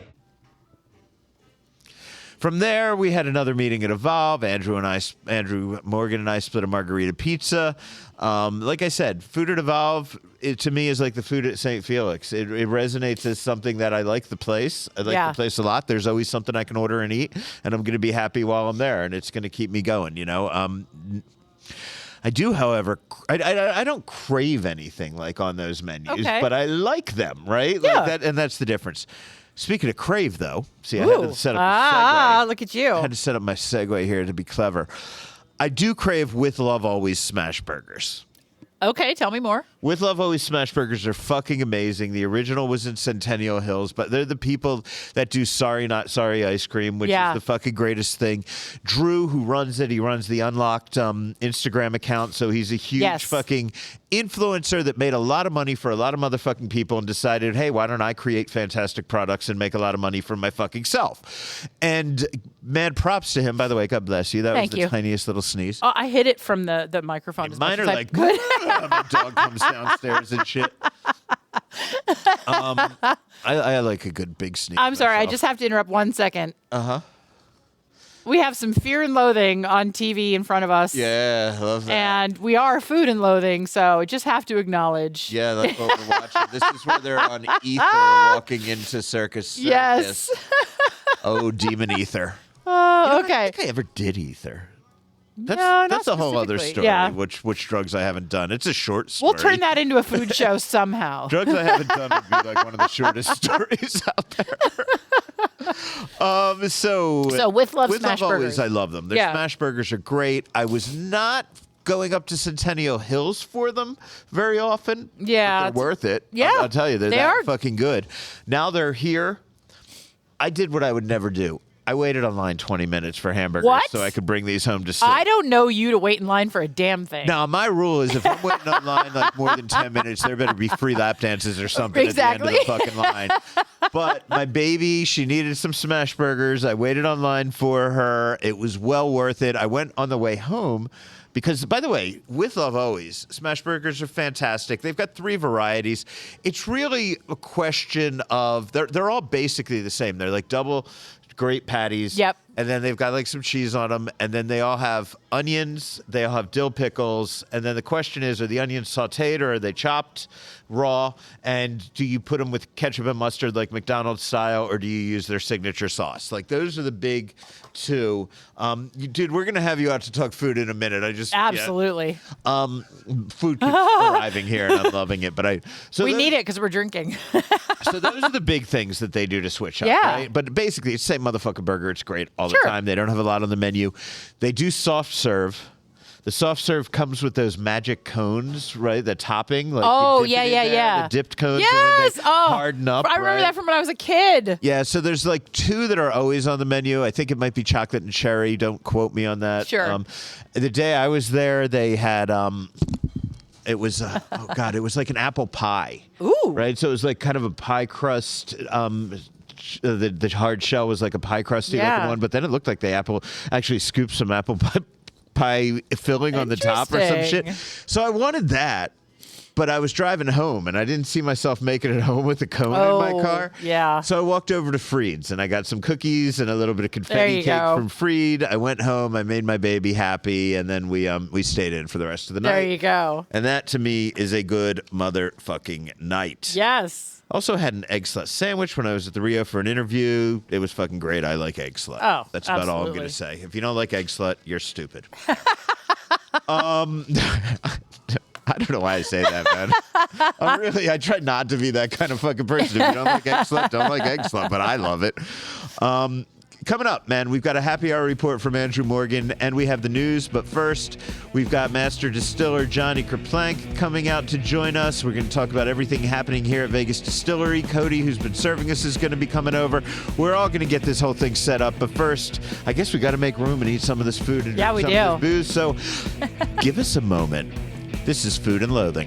From there, we had another meeting at Evolve. Andrew Morgan and I split a margarita pizza. Like I said, food at Evolve, to me, is like the food at St. Felix. It resonates as something that I like the place. I like the place a lot. There's always something I can order and eat, and I'm going to be happy while I'm there, and it's going to keep me going, I do, however, I don't crave anything like on those menus, but I like them, right? Yeah. Like that, and that's the difference. Speaking of crave, though, see, I had to set up a segue. Look at you. I had to set up my segue here to be clever. I do crave With Love Always smash burgers. Okay, tell me more. With Love Always smash burgers are fucking amazing. The original was in Centennial Hills, but they're the people that do Sorry Not Sorry ice cream, which is the fucking greatest thing. Drew, who runs it, he runs the Unlocked Instagram account, so he's a huge fucking influencer that made a lot of money for a lot of motherfucking people and decided, hey, why don't I create fantastic products and make a lot of money for my fucking self? And mad props to him. By the way, God bless you. That was the tiniest little sneeze. Oh, I hit it from the microphone. Mine are like, good. My dog comes downstairs and shit. I like a good big sneeze. I'm sorry. I just have to interrupt 1 second. Uh-huh. We have some Fear and Loathing on TV in front of us. Yeah, I love that. And we are Food and Loathing, so just have to acknowledge. Yeah, that's what we're watching. This is where they're on Ether walking into Circus. Yes. Oh, Demon Ether. Oh, okay. I don't think I ever did Ether. That's a whole other story. Yeah. Which drugs I haven't done. It's a short story. We'll turn that into a food show somehow. Drugs I haven't done would be like one of the shortest stories out there. So With Love Smash Love Burgers. Always, I love them. Their smash burgers are great. I was not going up to Centennial Hills for them very often. Yeah. But they're worth it. Yeah. I'll tell you, They that are. fucking good. Now they're here. I did what I would never do. I waited online 20 minutes for hamburgers so I could bring these home to sit. I don't know you to wait in line for a damn thing. Now, my rule is if I'm waiting online like more than 10 minutes, there better be free lap dances or something at the end of the fucking line. But my baby, she needed some smash burgers. I waited online for her. It was well worth it. I went on the way home because, by the way, With Love Always, smash burgers are fantastic. They've got 3 varieties. It's really a question of, they're all basically the same. They're like double great patties. Yep. And then they've got like some cheese on them. And then they all have onions. They all have dill pickles. And then the question is, are the onions sauteed or are they chopped raw? And do you put them with ketchup and mustard like McDonald's style, or do you use their signature sauce? Like those are the big 2. Dude, we're going to have you out to talk food in a minute. Absolutely. Food keeps arriving here and I'm loving it. But we need it because we're drinking. So those are the big things that they do to switch up, right? But basically, it's the same motherfucking burger. It's great all the time. They don't have a lot on the menu. They do soft serve. The soft serve comes with those magic cones, right? The topping. Like the dipped cones. Yes. And then they harden up. I remember that from when I was a kid. Yeah, so there's like 2 that are always on the menu. I think it might be chocolate and cherry. Don't quote me on that. Sure. The day I was there, they had... it was it was like an apple pie. Ooh. Right? So it was like kind of a pie crust. The hard shell was like a pie crusty looking one, but then it looked like they actually scooped some apple pie filling on the top or some shit. So I wanted that. but I was driving home, and I didn't see myself making it home with the cone in my car. Yeah. So I walked over to Freed's, and I got some cookies and a little bit of confetti cake from Freed. I went home. I made my baby happy, and then we stayed in for the rest of the night. There you go. And that, to me, is a good motherfucking night. Yes. Also had an egg slut sandwich when I was at the Rio for an interview. It was fucking great. I like egg slut. Oh, that's about all I'm absolutely. going to say. If you don't like egg slut, you're stupid. I don't know why I say that, man. I try not to be that kind of fucking person. If you don't like egg slut, don't like egg slut, but I love it. Coming up, man, we've got a happy hour report from Andrew Morgan, and we have the news. But first, we've got Master Distiller Jonny Verplank coming out to join us. We're going to talk about everything happening here at Vegas Distillery. Cody, who's been serving us, is going to be coming over. We're all going to get this whole thing set up. But first, I guess we got to make room and eat some of this food and drink some of this booze. So give us a moment. This is Food and Loathing.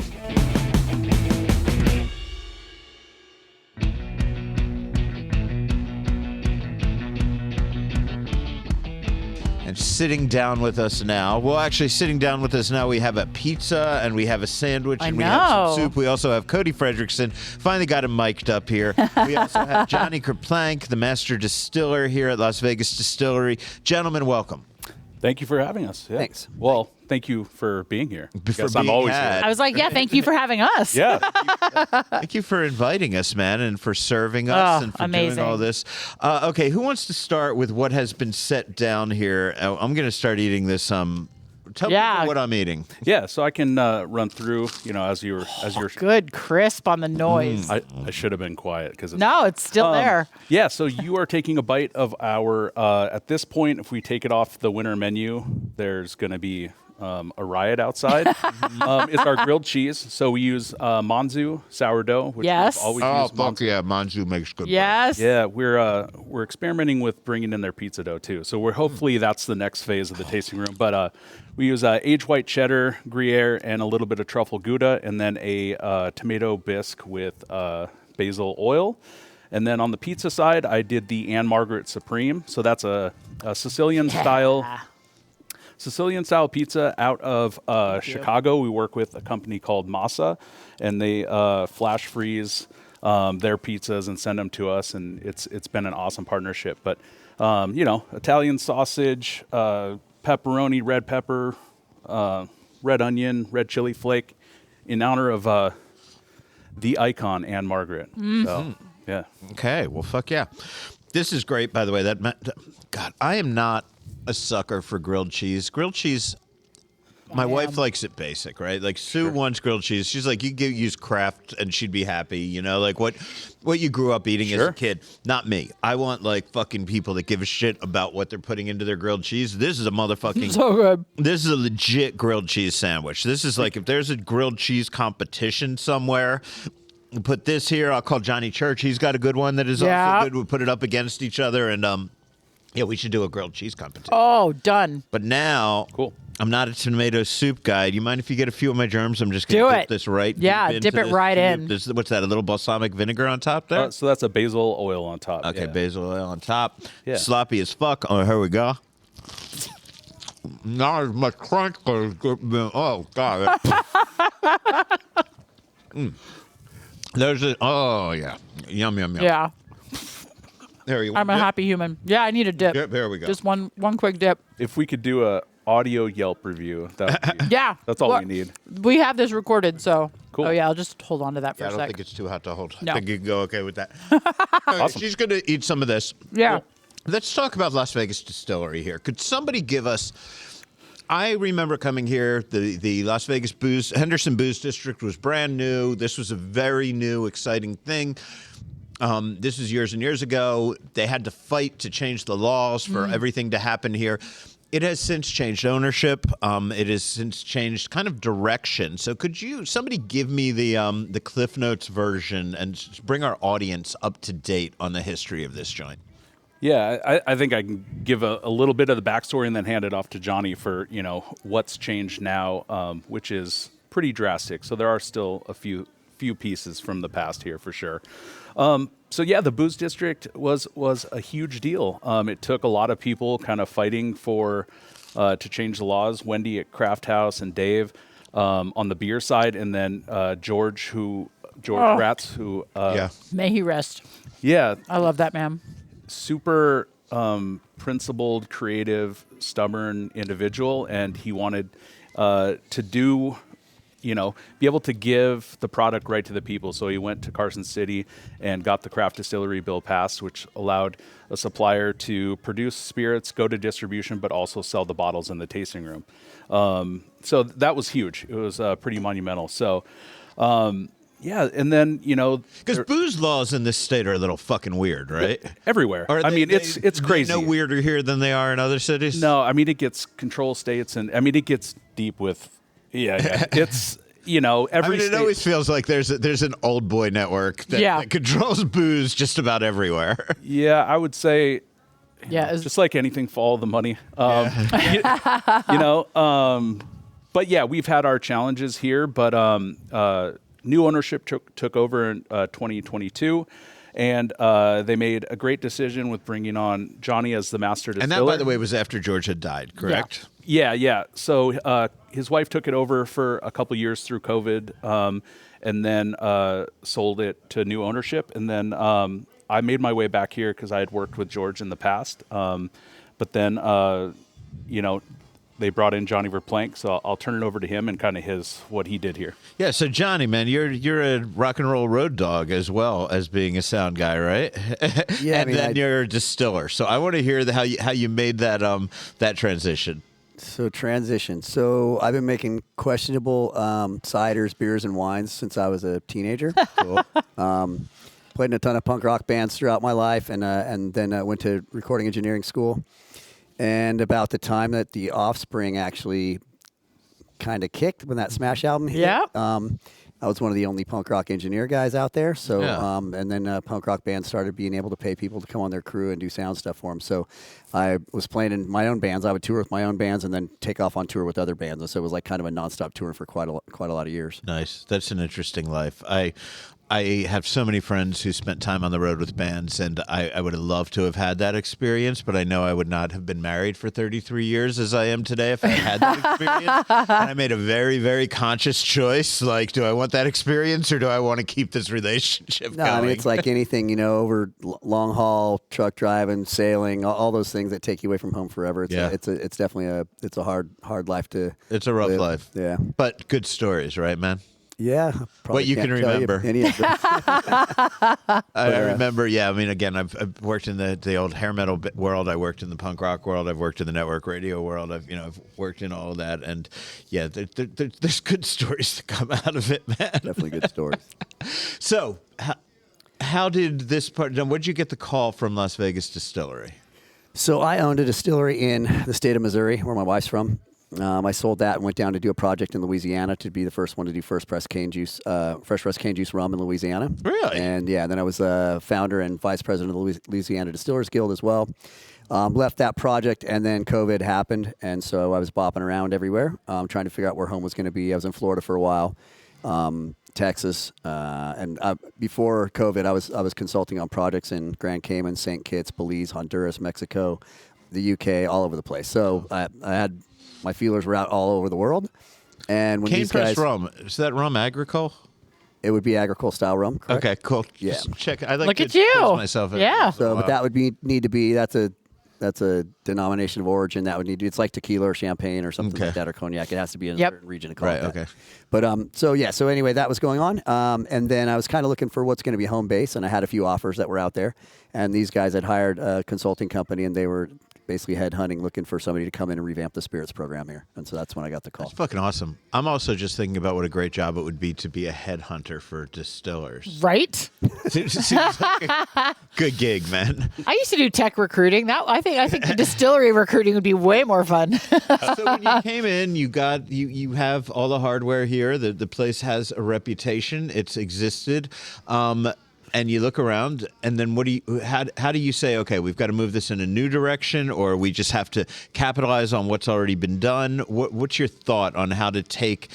And sitting down with us now, we have a pizza and we have a sandwich and we have some soup. We also have Cody Fredrickson. Finally got him mic'd up here. We also have Jonny Verplank, the master distiller here at Las Vegas Distillery. Gentlemen, welcome. Thank you for having us. Yeah. Thanks. Well, thank you for being here. I'm always here. I was like, yeah, thank you for having us. Yeah. Thank you for inviting us, man, and for serving us and for doing all this. Okay, who wants to start with what has been set down here? I'm going to start eating this. Tell me what I'm eating. Yeah, so I can run through, as you're Good crisp on the noise. I should have been quiet because it's still there. Yeah, so you are taking a bite of our at this point, if we take it off the winter menu, there's going to be a riot outside. It's our grilled cheese. So we use Manzu sourdough, which we've always used. Fuck yeah, Manzu makes good bread. Yes. Yeah, we're experimenting with bringing in their pizza dough too. So hopefully that's the next phase of the tasting room. But we use aged white cheddar, Gruyere, and a little bit of truffle Gouda, and then a tomato bisque with basil oil. And then on the pizza side, I did the Anne Margaret Supreme. So that's a Sicilian style pizza out of Chicago. We work with a company called Masa, and they flash freeze their pizzas and send them to us, and it's been an awesome partnership. But Italian sausage, pepperoni, red pepper, red onion, red chili flake, in honor of the icon Anne Margaret. So, yeah. Okay, well, fuck yeah. This is great, by the way. God, I am not a sucker for grilled cheese. Grilled cheese, my wife likes it basic, right? Like Sue wants grilled cheese. She's like, you could use Kraft and she'd be happy, like what you grew up eating as a kid. Not me. I want like fucking people that give a shit about what they're putting into their grilled cheese. This is a motherfucking So good. This is a legit grilled cheese sandwich. This is like if there's a grilled cheese competition somewhere, put this here. I'll call Johnny Church. He's got a good one that is also good. We'll put it up against each other and yeah, we should do a grilled cheese competition. Oh, done. But now, Cool. I'm not a tomato soup guy. Do you mind if you get a few of my germs? I'm just going to dip this right dip it right in. What's that, a little balsamic vinegar on top there? So that's a basil oil on top. Okay, yeah. basil oil on top. Yeah. Sloppy as fuck. Oh, here we go. Not as much crunch. Oh, God. There's a, oh, yeah. Yum, yum, yum. Yeah. There you I'm a happy human. Yeah, I need a dip. Yep, there we go. Just one quick dip. If we could do a audio Yelp review, that would be, Yeah. that's all we need. We have this recorded, so. Cool. Oh, yeah, I'll just hold on to that for I a don't sec. think it's too hot to hold. No. I think you can go okay with that. Awesome. She's going to eat some of this. Yeah. Let's talk about Las Vegas Distillery here. Could somebody give us... I remember coming here, the Las Vegas Henderson Booze District was brand new. This was a very new, exciting thing. This was years and years ago. They had to fight to change the laws for everything to happen here. It has since changed ownership. It has since changed kind of direction. So could somebody give me the Cliff Notes version and bring our audience up to date on the history of this joint? Yeah, I think I can give a little bit of the backstory and then hand it off to Jonny for, what's changed now, which is pretty drastic. So there are still a few pieces from the past here for sure. So yeah, the Booze District was a huge deal. It took a lot of people kind of fighting for to change the laws. Wendy at Craft House and Dave on the beer side, and then George Ratz, who May he rest. yeah, I love that man. super principled, creative, stubborn individual, and he wanted to do, be able to give the product right to the people. So he went to Carson City and got the craft distillery bill passed, which allowed a supplier to produce spirits, go to distribution, but also sell the bottles in the tasting room. So that was huge. It was pretty monumental. So, yeah, and then because booze laws in this state are a little fucking weird, right? Everywhere. It's crazy. No weirder here than they are in other cities. No, I mean it gets control states, and I mean it gets deep with. Yeah. It's every. It always feels like there's an old boy network that controls booze just about everywhere. Yeah, I would say. Yeah, just like anything, follow the money. But yeah, we've had our challenges here, but. New ownership took over in 2022, and they made a great decision with bringing on Jonny as the master distiller. And that, by the way, was after George had died, correct? Yeah. So his wife took it over for a couple years through COVID, and then sold it to new ownership. And then I made my way back here because I had worked with George in the past. But then, they brought in Jonny Verplank, so I'll turn it over to him and kind of what he did here. Yeah, so Jonny, man, you're a rock and roll road dog as well as being a sound guy, right? Yeah, and then you're a distiller. So I want to hear how you made that transition. So I've been making questionable ciders, beers, and wines since I was a teenager. Cool. Played in a ton of punk rock bands throughout my life, and then went to recording engineering school. And about the time that the Offspring actually kind of kicked when that Smash album hit, I was one of the only punk rock engineer guys out there. So, and then punk rock bands started being able to pay people to come on their crew and do sound stuff for them. So I was playing in my own bands. I would tour with my own bands and then take off on tour with other bands. And so it was like kind of a nonstop tour for quite a lot of years. Nice. That's an interesting life. I have so many friends who spent time on the road with bands, and I would have loved to have had that experience, but I know I would not have been married for 33 years as I am today if I had that experience. And I made a very, very conscious choice. Like, do I want that experience or do I want to keep this relationship going? I mean, it's like anything, over long haul, truck driving, sailing, all those things that take you away from home forever. It's definitely a hard life to It's a rough live. life. Yeah. But good stories, right, man? Yeah. What you can remember. Any of them. I remember, again, I've worked in the old hair metal world. I worked in the punk rock world. I've worked in the network radio world. I've worked in all of that. And yeah, there's good stories to come out of it, man. Definitely good stories. So how did this part, what did you get the call from Las Vegas Distillery? So I owned a distillery in the state of Missouri, where my wife's from. I sold that and went down to do a project in Louisiana to be the first one to do fresh pressed cane juice rum in Louisiana. Really? And then I was founder and vice president of the Louisiana Distillers Guild as well. Left that project, and then COVID happened, and so I was bopping around everywhere, trying to figure out where home was going to be. I was in Florida for a while, Texas, and before COVID, I was consulting on projects in Grand Cayman, St. Kitts, Belize, Honduras, Mexico, the UK, all over the place. So I had my feelers were out all over the world. And when Cane pressed rum, is that rum agricole? It would be agricole style rum, correct? Okay, cool. Yeah. Just check. I like Look to at you. quiz myself. Yeah. So, but that would need to be that's a denomination of origin that would need to. It's like tequila or champagne or something like that, or cognac. It has to be in a certain region to call it that. Okay. But so anyway, that was going on, and then I was kind of looking for what's going to be home base, and I had a few offers that were out there, and these guys had hired a consulting company, and they were basically headhunting, looking for somebody to come in and revamp the spirits program here. And so that's when I got the call. That's fucking awesome. I'm also just thinking about what a great job it would be to be a headhunter for distillers. Right? Seems like a good gig, man. I used to do tech recruiting. I think the distillery recruiting would be way more fun. So when you came in, you have all the hardware here. The place has a reputation. It's existed. And you look around, and then how do you say, okay, we've got to move this in a new direction, or we just have to capitalize on what's already been done? What's your thought on how to take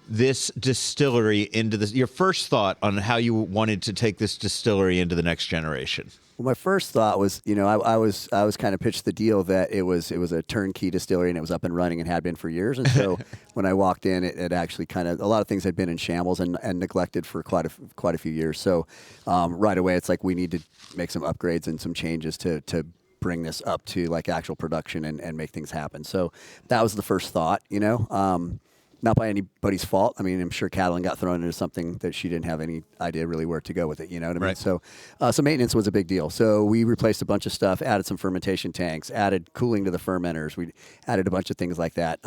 this distillery into this? Your first thought on how you wanted to take this distillery into the next generation? Well, my first thought was, I was kind of pitched the deal that it was a turnkey distillery and it was up and running and had been for years. And so when I walked in, it actually kind of, a lot of things had been in shambles and neglected for quite a few years. So right away, it's like we need to make some upgrades and some changes to bring this up to like actual production and make things happen. So that was the first thought, not by anybody's fault. I mean, I'm sure Catalin got thrown into something that she didn't have any idea really where to go with it. You know what I mean? Right. So maintenance was a big deal. So we replaced a bunch of stuff, added some fermentation tanks, added cooling to the fermenters. We added a bunch of things like that.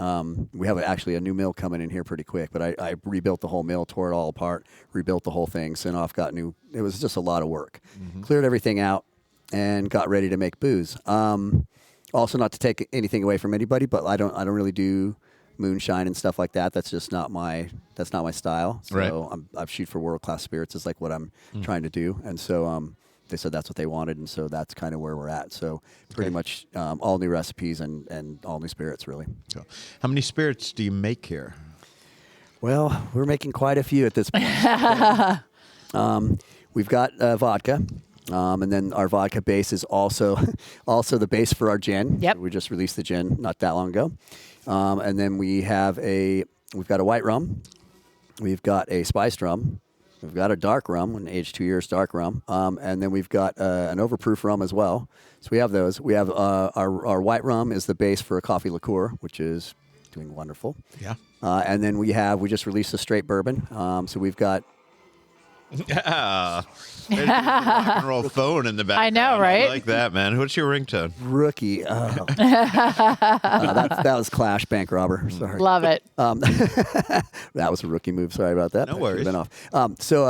We have actually a new mill coming in here pretty quick, but I rebuilt the whole mill, tore it all apart, rebuilt the whole thing, sent off, got new. It was just a lot of work. Cleared everything out and got ready to make booze. Also, not to take anything away from anybody, but I don't really do moonshine and stuff like that. That's just not my style. So Right. I shoot for world-class spirits is like what I'm trying to do. And so they said that's what they wanted, and so that's kind of where we're at. So pretty much all new recipes and all new spirits, really. Cool. How many spirits do you make here? Well, we're making quite a few at this point. We've got vodka. And then our vodka base is also the base for our gin. Yep. We just released the gin not that long ago. And then we've got a white rum. We've got a spiced rum. We've got a dark rum, an aged 2 years dark rum. And then we've got an overproof rum as well. So we have those. We have our white rum is the base for a coffee liqueur, which is doing wonderful. Yeah. And then we just released a straight bourbon. So we've got Yeah. There's the rock and roll phone in the background. I know, right? I like that, man. What's your ringtone? Rookie. That was Clash Bank Robber. Sorry. Love it. That was a rookie move. Sorry about that. No That worries. should've been off. So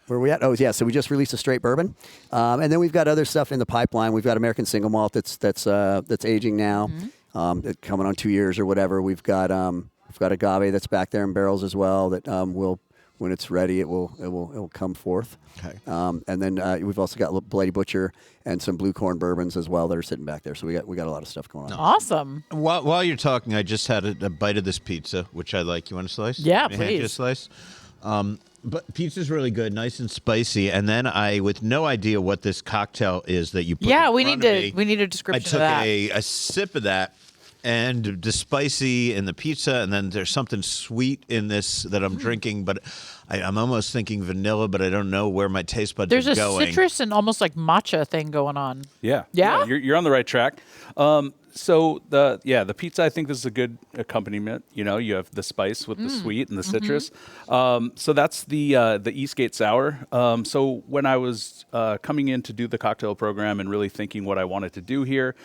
where are we at? Oh, yeah. So we just released a straight bourbon, and then we've got other stuff in the pipeline. We've got American single malt that's aging now, coming on 2 years or whatever. We've got agave that's back there in barrels as well. That will, when it's ready, it will come forth. Okay. And then we've also got Bloody Butcher and some blue corn bourbons as well that are sitting back there. So we got a lot of stuff going on. Awesome. While you're talking, I just had a bite of this pizza, which I like. You want a slice? Yeah, Can I hand you a please. slice? But pizza's really good, nice and spicy. And then with no idea what this cocktail is that you put Yeah, in we front need of to me, we need a I description took of that. a sip of that, and the spicy in the pizza, and then there's something sweet in this that I'm drinking, but I'm almost thinking vanilla, but I don't know where my taste buds There's are a going. citrus and almost like matcha thing going on. Yeah. Yeah? You're on the right track. So the pizza, I think this is a good accompaniment. You know, you have the spice with the sweet and the citrus. So that's the Eastgate Sour. So when I was coming in to do the cocktail program and really thinking what I wanted to do here,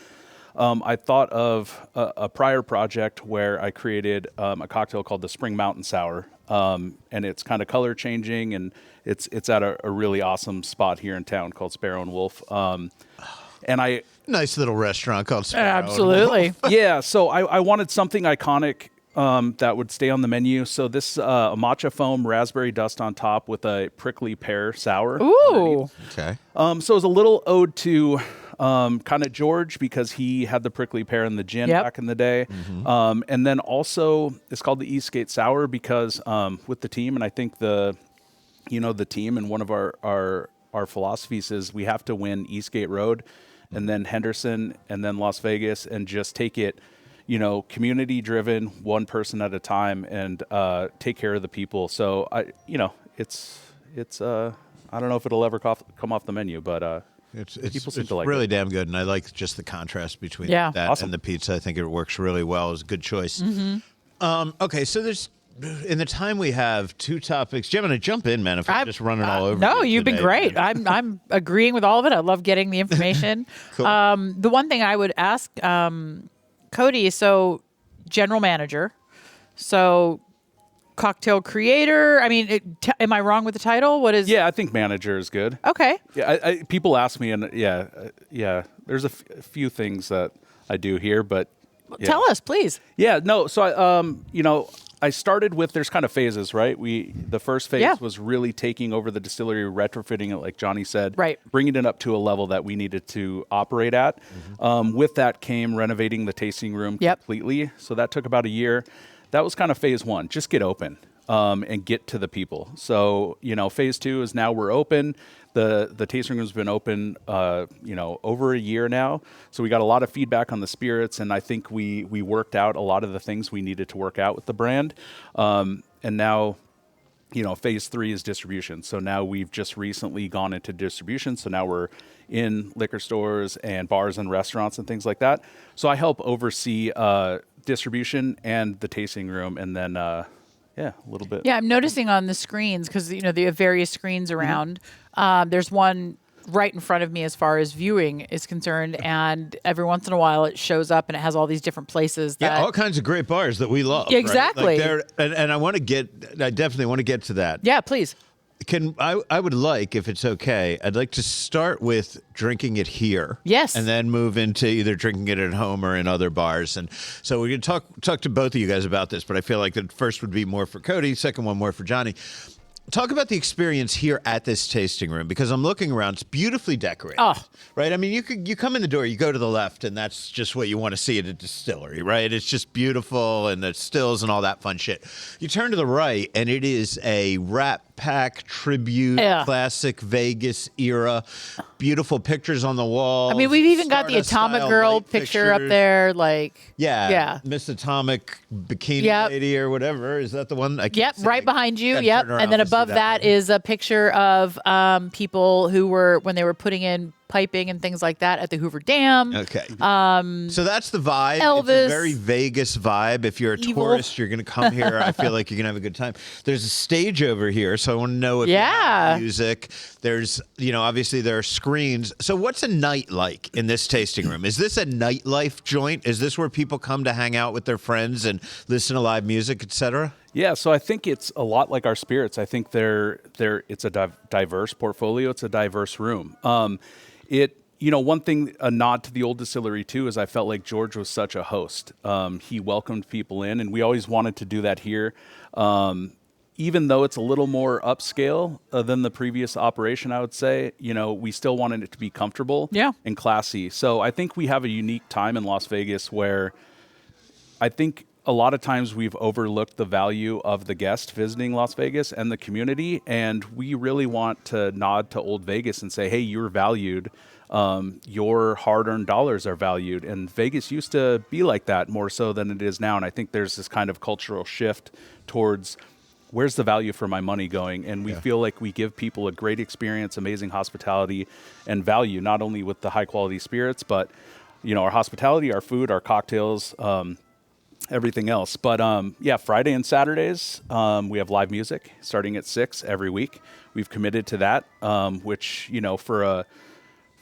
I thought of a prior project where I created a cocktail called the Spring Mountain Sour. And it's kind of color changing, and it's at a really awesome spot here in town called Sparrow and Wolf. And I Nice little restaurant called Sparrow. Absolutely. yeah, so I wanted something iconic that would stay on the menu. So this a matcha foam raspberry dust on top with a prickly pear sour. Ooh. Okay. So it was a little ode to kind of George, because he had the prickly pear in the gin Yep. back in the day. And then also it's called the Eastgate Sour because with the team, and I think the team and one of our philosophies is we have to win Eastgate Road and then Henderson and then Las Vegas, and just take it, community driven, one person at a time, and take care of the people. So it's I don't know if it'll ever come off the menu, but people seem It's to like really it. damn good, and I like just the contrast between Yeah. that Awesome. and the pizza. I think it works really well. It's a good choice. Okay, so there's in the time we have 2 topics. Gemini, jump in, man. If I'm just running all over. No, you you've been today, great. man. I'm agreeing with all of it. I love getting the information. Cool. The one thing I would ask Cody, so general manager, so cocktail creator. I mean, am I wrong with the title? What is? Yeah, I think manager is good. Okay. Yeah, people ask me, and there's a few things that I do here, but yeah. Tell us, please. Yeah, no. So I started with, there's kind of phases, right? The first phase Yeah. was really taking over the distillery, retrofitting it, like Jonny said, Right. bringing it up to a level that we needed to operate at. With that came renovating the tasting room Yep. completely. So that took about a year. That was kind of phase 1, just get open and get to the people. So, phase 2 is now we're open. The tasting room's been open, over a year now. So we got a lot of feedback on the spirits, and I think we worked out a lot of the things we needed to work out with the brand. And now, phase 3 is distribution. So now we've just recently gone into distribution. So now we're in liquor stores and bars and restaurants and things like that. So I help oversee distribution and the tasting room, and then a little bit. Yeah, I'm noticing on the screens, because they have various screens around. There's one right in front of me as far as viewing is concerned, and every once in a while it shows up and it has all these different places. All kinds of great bars that we love. Exactly. Right? And I definitely want to get to that. Yeah, please. I would like, if it's okay, I'd like to start with drinking it here. Yes. And then move into either drinking it at home or in other bars. And so we're going to talk to both of you guys about this, but I feel like the first would be more for Cody, second one more for Jonny. Talk about the experience here at this tasting room, because I'm looking around. It's beautifully decorated. Oh. Right? I mean, you come in the door, you go to the left, and that's just what you want to see at a distillery, right? It's just beautiful, and the stills and all that fun shit. You turn to the right, and it is a Rat Pack tribute, classic Vegas era. Beautiful pictures on the wall. I mean, we've even got the Atomic Girl picture up there. Yeah. Miss Atomic Bikini Lady or whatever. Is that the one? Right behind you. Yep. And then above that is a picture of people who were, when they were putting in piping and things like that at the Hoover Dam. Okay. So that's the vibe. Elvis. It's a very Vegas vibe. If you're a tourist, you're going to come here. I feel like you're going to have a good time. There's a stage over here, so I want to know if you have music. There's, obviously there are screens. So what's a night like in this tasting room? Is this a nightlife joint? Is this where people come to hang out with their friends and listen to live music, etc.? Yeah, so I think it's a lot like our spirits. I think it's a diverse portfolio. It's a diverse room. One thing, a nod to the old distillery too, is I felt like George was such a host. He welcomed people in, and we always wanted to do that here. Even though it's a little more upscale than the previous operation, I would say, we still wanted it to be comfortable and classy. So I think we have a unique time in Las Vegas where I think a lot of times we've overlooked the value of the guest visiting Las Vegas and the community, and we really want to nod to old Vegas and say, hey, you're valued. Your hard-earned dollars are valued. And Vegas used to be like that more so than it is now. And I think there's this kind of cultural shift towards where's the value for my money going? And we feel like we give people a great experience, amazing hospitality, and value, not only with the high-quality spirits, but our hospitality, our food, our cocktails, everything else. But Friday and Saturdays, we have live music starting at 6 every week. We've committed to that, which,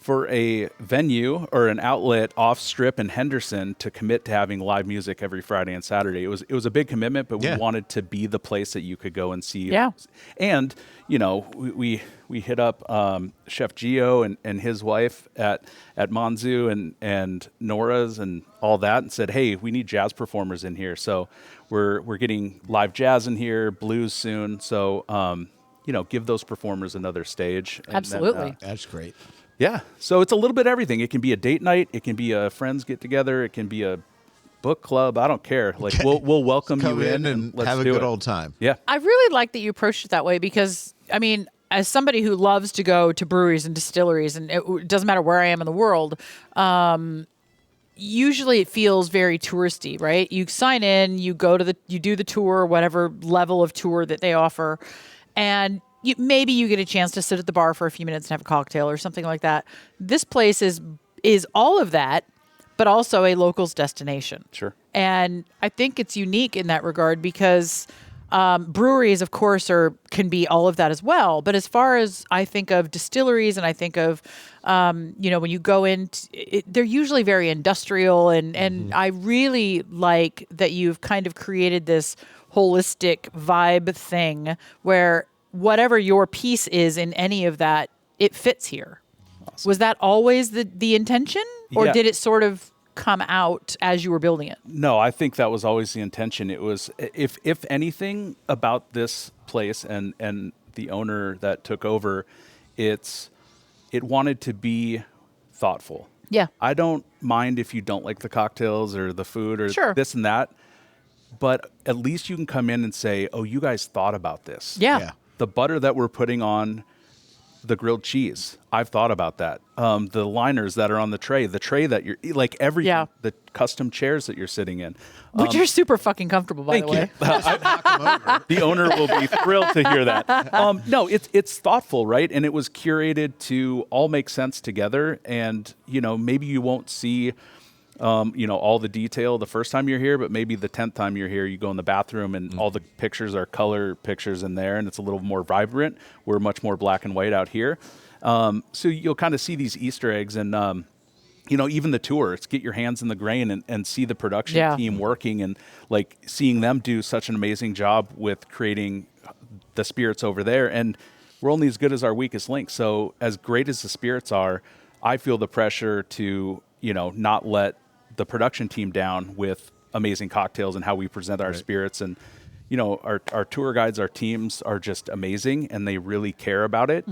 for a venue or an outlet off Strip in Henderson to commit to having live music every Friday and Saturday, it was a big commitment, but we wanted to be the place that you could go and see. Yeah. And, we hit up Chef Gio and his wife at Manzu and Nora's and all that, and said, hey, we need jazz performers in here. So we're getting live jazz in here, blues soon. So, give those performers another stage. Absolutely. That's great. Yeah. So it's a little bit everything. It can be a date night. It can be a friends get together. It can be a book club. I don't care. Like we'll welcome you in and let's have a good old time. Yeah. I really like that you approached it that way, because, I mean, as somebody who loves to go to breweries and distilleries, and it doesn't matter where I am in the world, usually it feels very touristy, right? You sign in, you do the tour, whatever level of tour that they offer, and maybe you get a chance to sit at the bar for a few minutes and have a cocktail or something like that. This place is all of that, but also a locals destination. Sure. And I think it's unique in that regard, because breweries, of course, can be all of that as well. But as far as I think of distilleries, and I think of, when you go in, they're usually very industrial. And I really like that you've kind of created this holistic vibe thing where whatever your piece is in any of that, it fits here. Awesome. Was that always the intention, or did it sort of come out as you were building it? No, I think that was always the intention. It was, if anything about this place and the owner that took over, it wanted to be thoughtful. Yeah. I don't mind if you don't like the cocktails or the food or this and that, but at least you can come in and say, oh, you guys thought about this. Yeah. The butter that we're putting on the grilled cheese. I've thought about that. The liners that are on the tray that you're like everything, Yeah. the custom chairs that you're sitting in. Which are super fucking comfortable, by the way. The owner will be thrilled to hear that. No, it's thoughtful, right? And it was curated to all make sense together. And, maybe you won't see, all the detail the first time you're here, but maybe the 10th time you're here, you go in the bathroom and all the pictures are color pictures in there, and it's a little more vibrant. We're much more black and white out here. So you'll kind of see these Easter eggs and, even the tour, it's get your hands in the grain and see the production team working and like seeing them do such an amazing job with creating the spirits over there. And we're only as good as our weakest link. So as great as the spirits are, I feel the pressure to, not let the production team down with amazing cocktails and how we present our spirits. And, our tour guides, our teams are just amazing and they really care about it.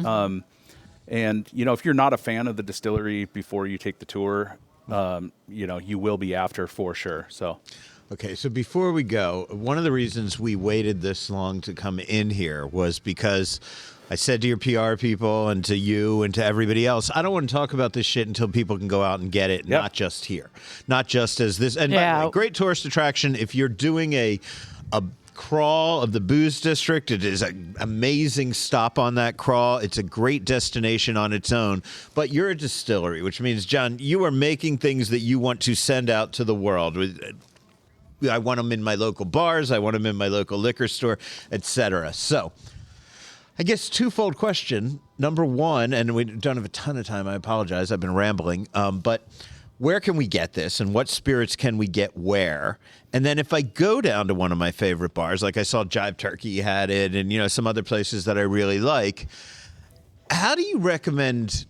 And, if you're not a fan of the distillery before you take the tour, you will be after for sure. So, okay, so before we go, one of the reasons we waited this long to come in here was because I said to your PR people and to you and to everybody else, I don't want to talk about this shit until people can go out and get it, not just here. Not just as this. And by the way, great tourist attraction. If you're doing a crawl of the booze district, it is an amazing stop on that crawl. It's a great destination on its own, but you're a distillery, which means, John, you are making things that you want to send out to the world. I want them in my local bars, I want them in my local liquor store, etc. So I guess twofold question. Number one, and we don't have a ton of time, I apologize, I've been rambling, but where can we get this and what spirits can we get where? And then if I go down to one of my favorite bars, like I saw Jive Turkey had it and, some other places that I really like, how do you recommend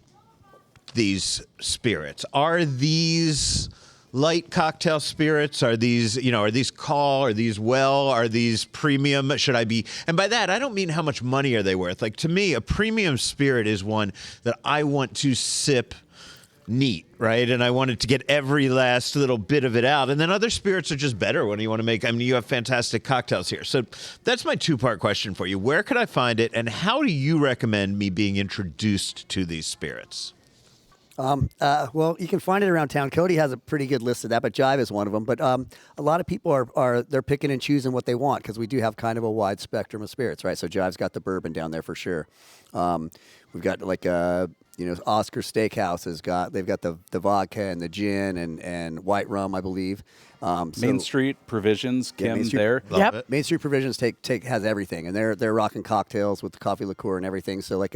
these spirits? Are these light cocktail spirits? Are these, are these call? Are these well? Are these premium? Should I be? And by that, I don't mean how much money are they worth. Like to me, a premium spirit is one that I want to sip neat, right? And I wanted to get every last little bit of it out. And then other spirits are just better when you want to make, you have fantastic cocktails here. So that's my two-part question for you. Where could I find it? And how do you recommend me being introduced to these spirits? Well, you can find it around town. Cody has a pretty good list of that, but Jive is one of them. But a lot of people they're picking and choosing what they want because we do have kind of a wide spectrum of spirits, right? So Jive's got the bourbon down there for sure. We've got like Oscar Steakhouse they've got the vodka and the gin and white rum, I believe. Main Street Provisions, Kim, Main Street, there. Yep. Main Street Provisions has everything, and they're rocking cocktails with the coffee liqueur and everything. So it's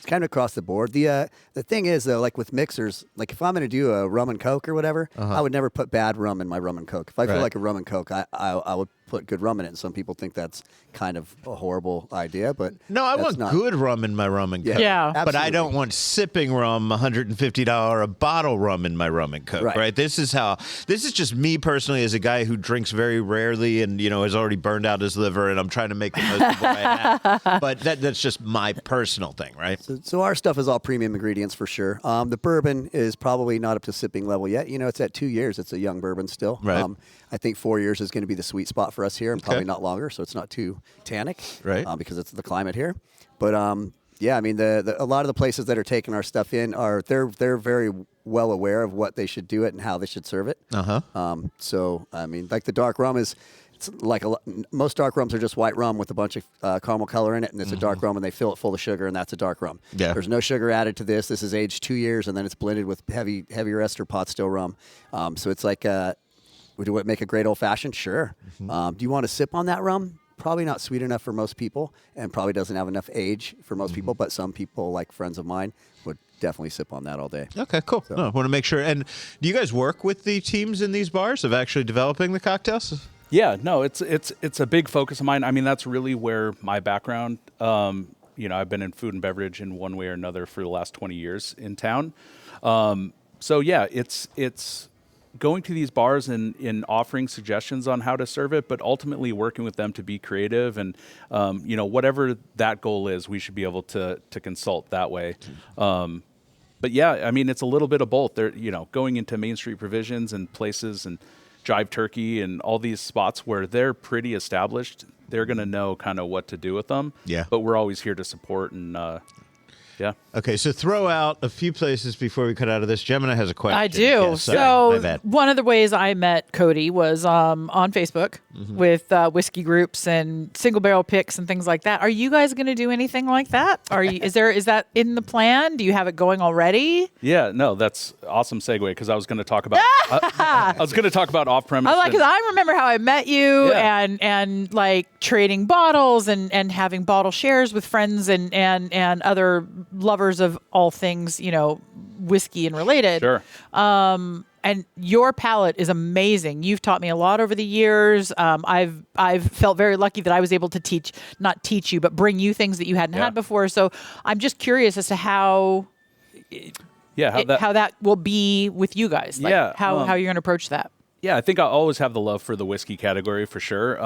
kind of across the board. The thing is though, like with mixers, like if I'm going to do a rum and coke or whatever, I would never put bad rum in my rum and coke. If I feel like a rum and coke, I would put good rum in it. And some people think that's kind of a horrible idea, but no, I want good rum in my rum and coke. Yeah. But I don't want sipping rum, $150 a bottle rum in my rum and coke, right? This is just me personally as a guy who drinks very rarely and, has already burned out his liver and I'm trying to make the most of what I have. But that's just my personal thing, right? So our stuff is all premium ingredients for sure. The bourbon is probably not up to sipping level yet. It's at 2 years. It's a young bourbon still. Right. I think 4 years is going to be the sweet spot for us here and probably not longer. So it's not too tannic, right? Because it's the climate here. But yeah, I mean, a lot of the places that are taking our stuff in they're very well aware of what they should do it and how they should serve it. So I mean, like the dark rum it's like most dark rums are just white rum with a bunch of caramel color in it, and it's a dark rum, and they fill it full of sugar, and that's a dark rum. Yeah. There's no sugar added to this. This is aged 2 years, and then it's blended with heavier ester pot still rum. So it's like, would it make a great old fashioned? Sure. Do you want to sip on that rum? Probably not sweet enough for most people, and probably doesn't have enough age for most people. But some people, like friends of mine, would definitely sip on that all day. Okay, cool. So. No, I want to make sure. And do you guys work with the teams in these bars of actually developing the cocktails? Yeah, no, it's a big focus of mine. I mean, that's really where my background. I've been in food and beverage in one way or another for the last 20 years in town. So yeah, it's going to these bars and offering suggestions on how to serve it, but ultimately working with them to be creative and, whatever that goal is, we should be able to consult that way. But yeah, I mean, it's a little bit of both. They're, going into Main Street Provisions and places and Jive Turkey and all these spots where they're pretty established, they're going to know kind of what to do with them. Yeah. But we're always here to support and, Yeah. Okay, so throw out a few places before we cut out of this. Gemini has a question. I do. Yeah, sorry, my So bad. one of the ways I met Cody was on Facebook with whiskey groups and single barrel picks and things like that. Are you guys going to do anything like that? Is that in the plan? Do you have it going already? Yeah, no, that's awesome segue because I was going to talk about off-premise. I because I remember how I met you Yeah. and like trading bottles and having bottle shares with friends and other lovers of all things, whiskey and related. Sure. And your palate is amazing. You've taught me a lot over the years. I've felt very lucky that I was able to not teach you, but bring you things that you hadn't had before. So I'm just curious as to how that will be with you guys. Like how you're going to approach that. Yeah, I think I always have the love for the whiskey category for sure.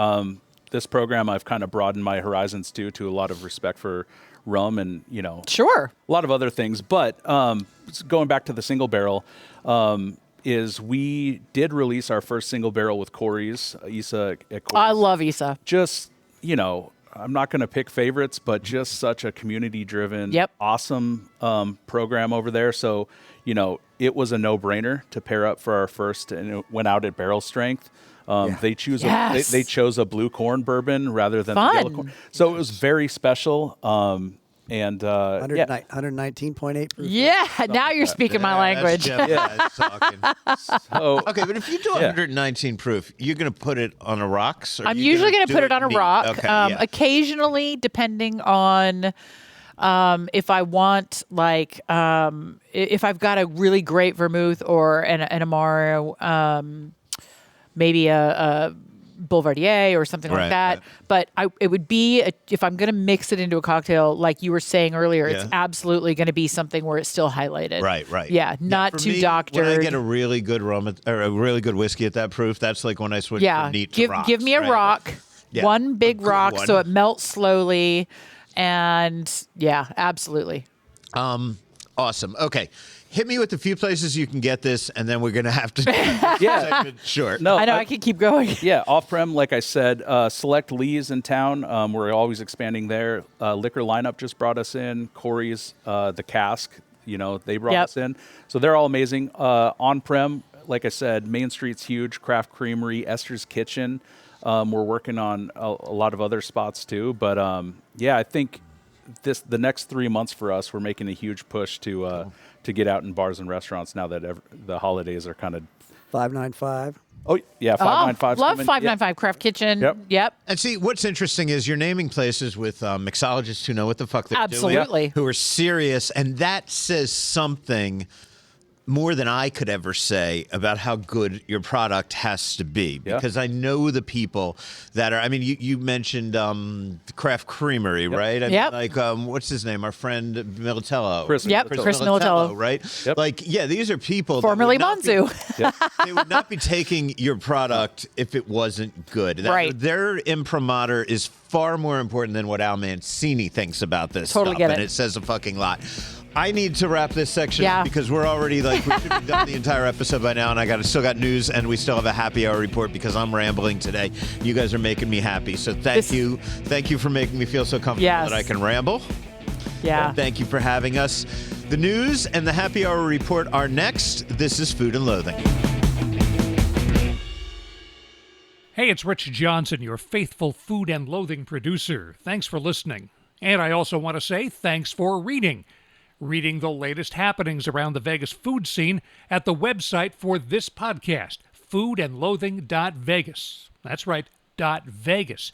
This program, I've kind of broadened my horizons to a lot of respect for rum and, Sure. a lot of other things. But going back to the single barrel, is we did release our first single barrel with Corey's, Isa at Corey's. I love Isa. Just, I'm not going to pick favorites, but just such a community-driven, awesome program over there. So, it was a no-brainer to pair up for our first, and it went out at barrel strength. They they chose a blue corn bourbon rather than the yellow corn. So it was very special. And 119.8 proof. Yeah, now you're speaking my language. That's talking. so, Okay, but if you do 119 proof, you're going to put it on a rocks? I'm usually going to put it on a rock. Okay, Occasionally, depending on if I want, if I've got a really great vermouth or an Amaro, maybe a Boulevardier or something like that. But it would be, if I'm going to mix it into a cocktail, like you were saying earlier, it's absolutely going to be something where it's still highlighted. Right. Yeah, not too doctored. When I get a really good rum or a really good whiskey at that proof, that's like when I switch from neat to rocks. Give me a rock, one big rock, one. so it melts slowly. And yeah, absolutely. Awesome. Okay. Hit me with a few places you can get this, and then we're going to have to segment short. No, I know I can keep going. Yeah, off-prem, like I said, select Lee's in town. We're always expanding there. Liquor lineup just brought us in. Corey's, the Cask, they brought us in. So they're all amazing. On-prem, like I said, Main Street's huge. Craft Creamery, Esther's Kitchen. We're working on a lot of other spots too. But I think the next 3 months for us, we're making a huge push to get out in bars and restaurants now that the holidays are kind of 595. Oh yeah, 595. Love 595 Craft Kitchen. Yep. And see, what's interesting is you're naming places with mixologists who know what the fuck they're Absolutely. doing, who are serious, and that says something more than I could ever say about how good your product has to be, because I know the people that are. I mean, you mentioned Craft Creamery, right? I mean, like what's his name? Our friend Militello. Chris Militello. Right? Yep. Like, these are people Formerly that would not Monzu. they would not be taking your product if it wasn't good. Right. Their imprimatur is far more important than what Al Mancini thinks about this Totally stuff, get and it. it says a fucking lot. I need to wrap this section up Yeah. because we're already we should have done the entire episode by now, and I still got news, and we still have a happy hour report because I'm rambling today. You guys are making me happy, so thank you for making me feel so comfortable that I can ramble. Yeah. And thank you for having us. The news and the happy hour report are next. This is Food and Loathing. Hey, it's Rich Johnson, your faithful Food and Loathing producer. Thanks for listening. And I also want to say thanks for reading the latest happenings around the Vegas food scene at the website for this podcast, foodandloathing.vegas. That's right, .vegas.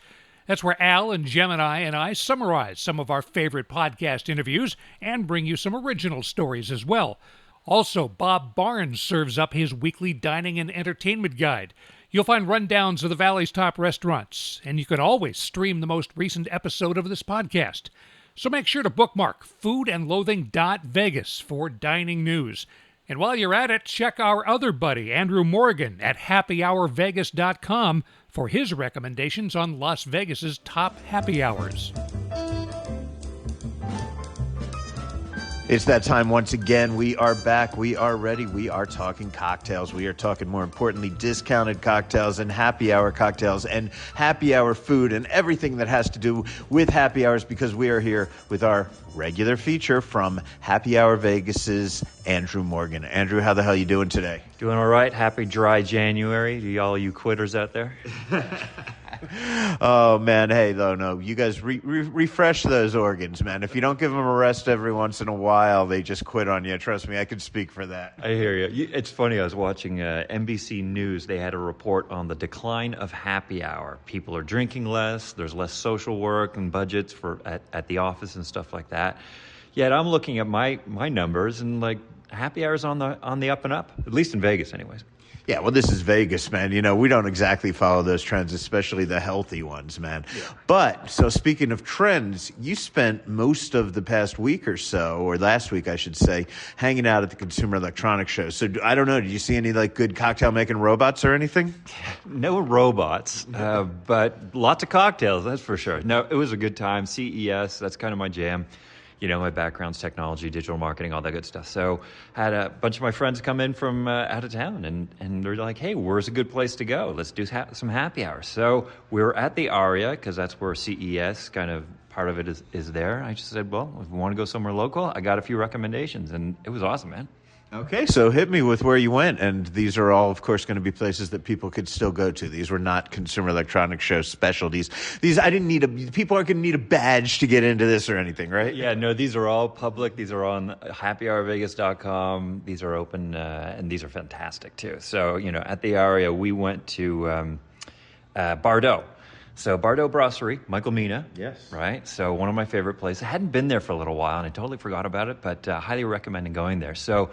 That's where Al and Gemini and I summarize some of our favorite podcast interviews and bring you some original stories as well. Also, Bob Barnes serves up his weekly dining and entertainment guide. You'll find rundowns of the Valley's top restaurants, and you can always stream the most recent episode of this podcast. So make sure to bookmark foodandloathing.vegas for dining news. And while you're at it, check our other buddy, Andrew Morgan, at happyhourvegas.com for his recommendations on Las Vegas's top happy hours. It's that time once again. We are back. We are ready. We are talking cocktails. We are talking, more importantly, discounted cocktails and happy hour cocktails and happy hour food and everything that has to do with happy hours, because we are here with our regular feature from Happy Hour Vegas's Andrew Morgan. Andrew, how the hell you doing today? Doing all right. Happy dry January to all you quitters out there. Oh, man. Hey, though, no. You guys refresh those organs, man. If you don't give them a rest every once in a while, they just quit on you. Trust me, I can speak for that. I hear you. It's funny. I was watching NBC News. They had a report on the decline of happy hour. People are drinking less. There's less social work and budgets for at the office and stuff like that. Yet I'm looking at my numbers, and like happy hours on the up and up, at least in Vegas, anyways. Yeah, well, this is Vegas, man. You know, we don't exactly follow those trends, especially the healthy ones, man. Yeah. But, so speaking of trends, you spent most of the past week or so, or last week, I should say, hanging out at the Consumer Electronics Show. So, I don't know, did you see any, like, good cocktail-making robots or anything? No robots, but lots of cocktails, that's for sure. No, it was a good time. CES, that's kind of my jam. You know, my background's technology, digital marketing, all that good stuff. So had a bunch of my friends come in from out of town, and they're like, hey, where's a good place to go? Let's do some happy hours. So we were at the Aria, because that's where CES kind of part of it is there. I just said, well, if we want to go somewhere local, I got a few recommendations, and it was awesome, man. Okay, so hit me with where you went, and these are all, of course, going to be places that people could still go to. These were not Consumer Electronics Show specialties. These, I didn't need people aren't going to need a badge to get into this or anything, right? Yeah, no, these are all public. These are on happyhourvegas.com. These are open, and these are fantastic, too. So, you know, at the Aria, we went to Bardot. So Bardot Brasserie, Michael Mina. Yes. Right? So one of my favorite places. I hadn't been there for a little while, and I totally forgot about it, but highly recommend going there. So,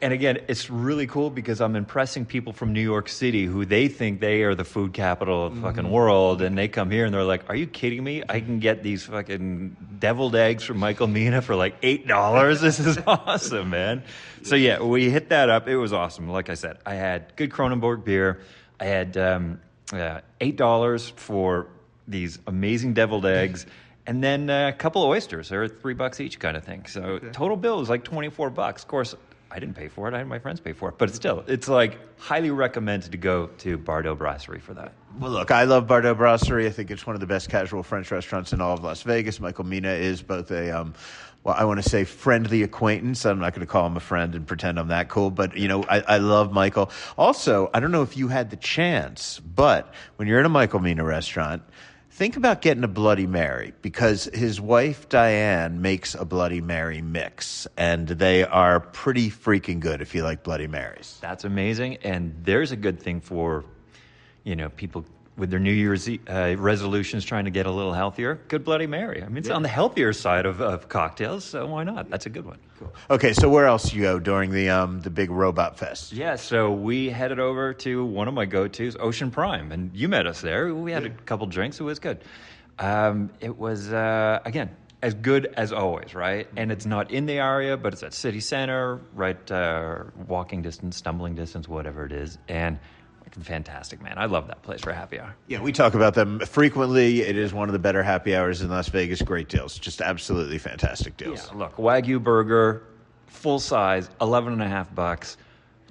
and again, it's really cool because I'm impressing people from New York City who they think they are the food capital of the fucking world, and they come here and they're like, are you kidding me? I can get these fucking deviled eggs from Michael Mina for like $8? This is awesome, man. So yeah, we hit that up. It was awesome. Like I said, I had good Kronenbourg beer. I had $8 for these amazing deviled eggs, and then a couple of oysters. They're $3 each, kind of thing. So total bill was like $24. Of course, I didn't pay for it. I had my friends pay for it. But still, it's like highly recommended to go to Bardot Brasserie for that. Well, look, I love Bardot Brasserie. I think it's one of the best casual French restaurants in all of Las Vegas. Michael Mina is both a, well, I want to say friendly acquaintance. I'm not going to call him a friend and pretend I'm that cool. But, you know, I love Michael. Also, I don't know if you had the chance, but when you're in a Michael Mina restaurant, think about getting a Bloody Mary, because his wife, Diane, makes a Bloody Mary mix, and they are pretty freaking good if you like Bloody Marys. That's amazing. And there's a good thing for, you know, people with their New Year's resolutions trying to get a little healthier. Good Bloody Mary. I mean, it's on the healthier side of cocktails, so why not? That's a good one. Cool. Okay, so where else you go during the big Robot Fest? Yeah, so we headed over to one of my go-tos, Ocean Prime, and you met us there. We had a couple drinks. It was good. It was, again, as good as always, right? And it's not in the area, but it's at City Center, right, walking distance, stumbling distance, whatever it is, and fantastic, man. I love that place for happy hour. Yeah, we talk about them frequently. It is one of the better happy hours in Las Vegas. Great deals. Just absolutely fantastic deals. Yeah, look, Wagyu burger, full size, $11.50.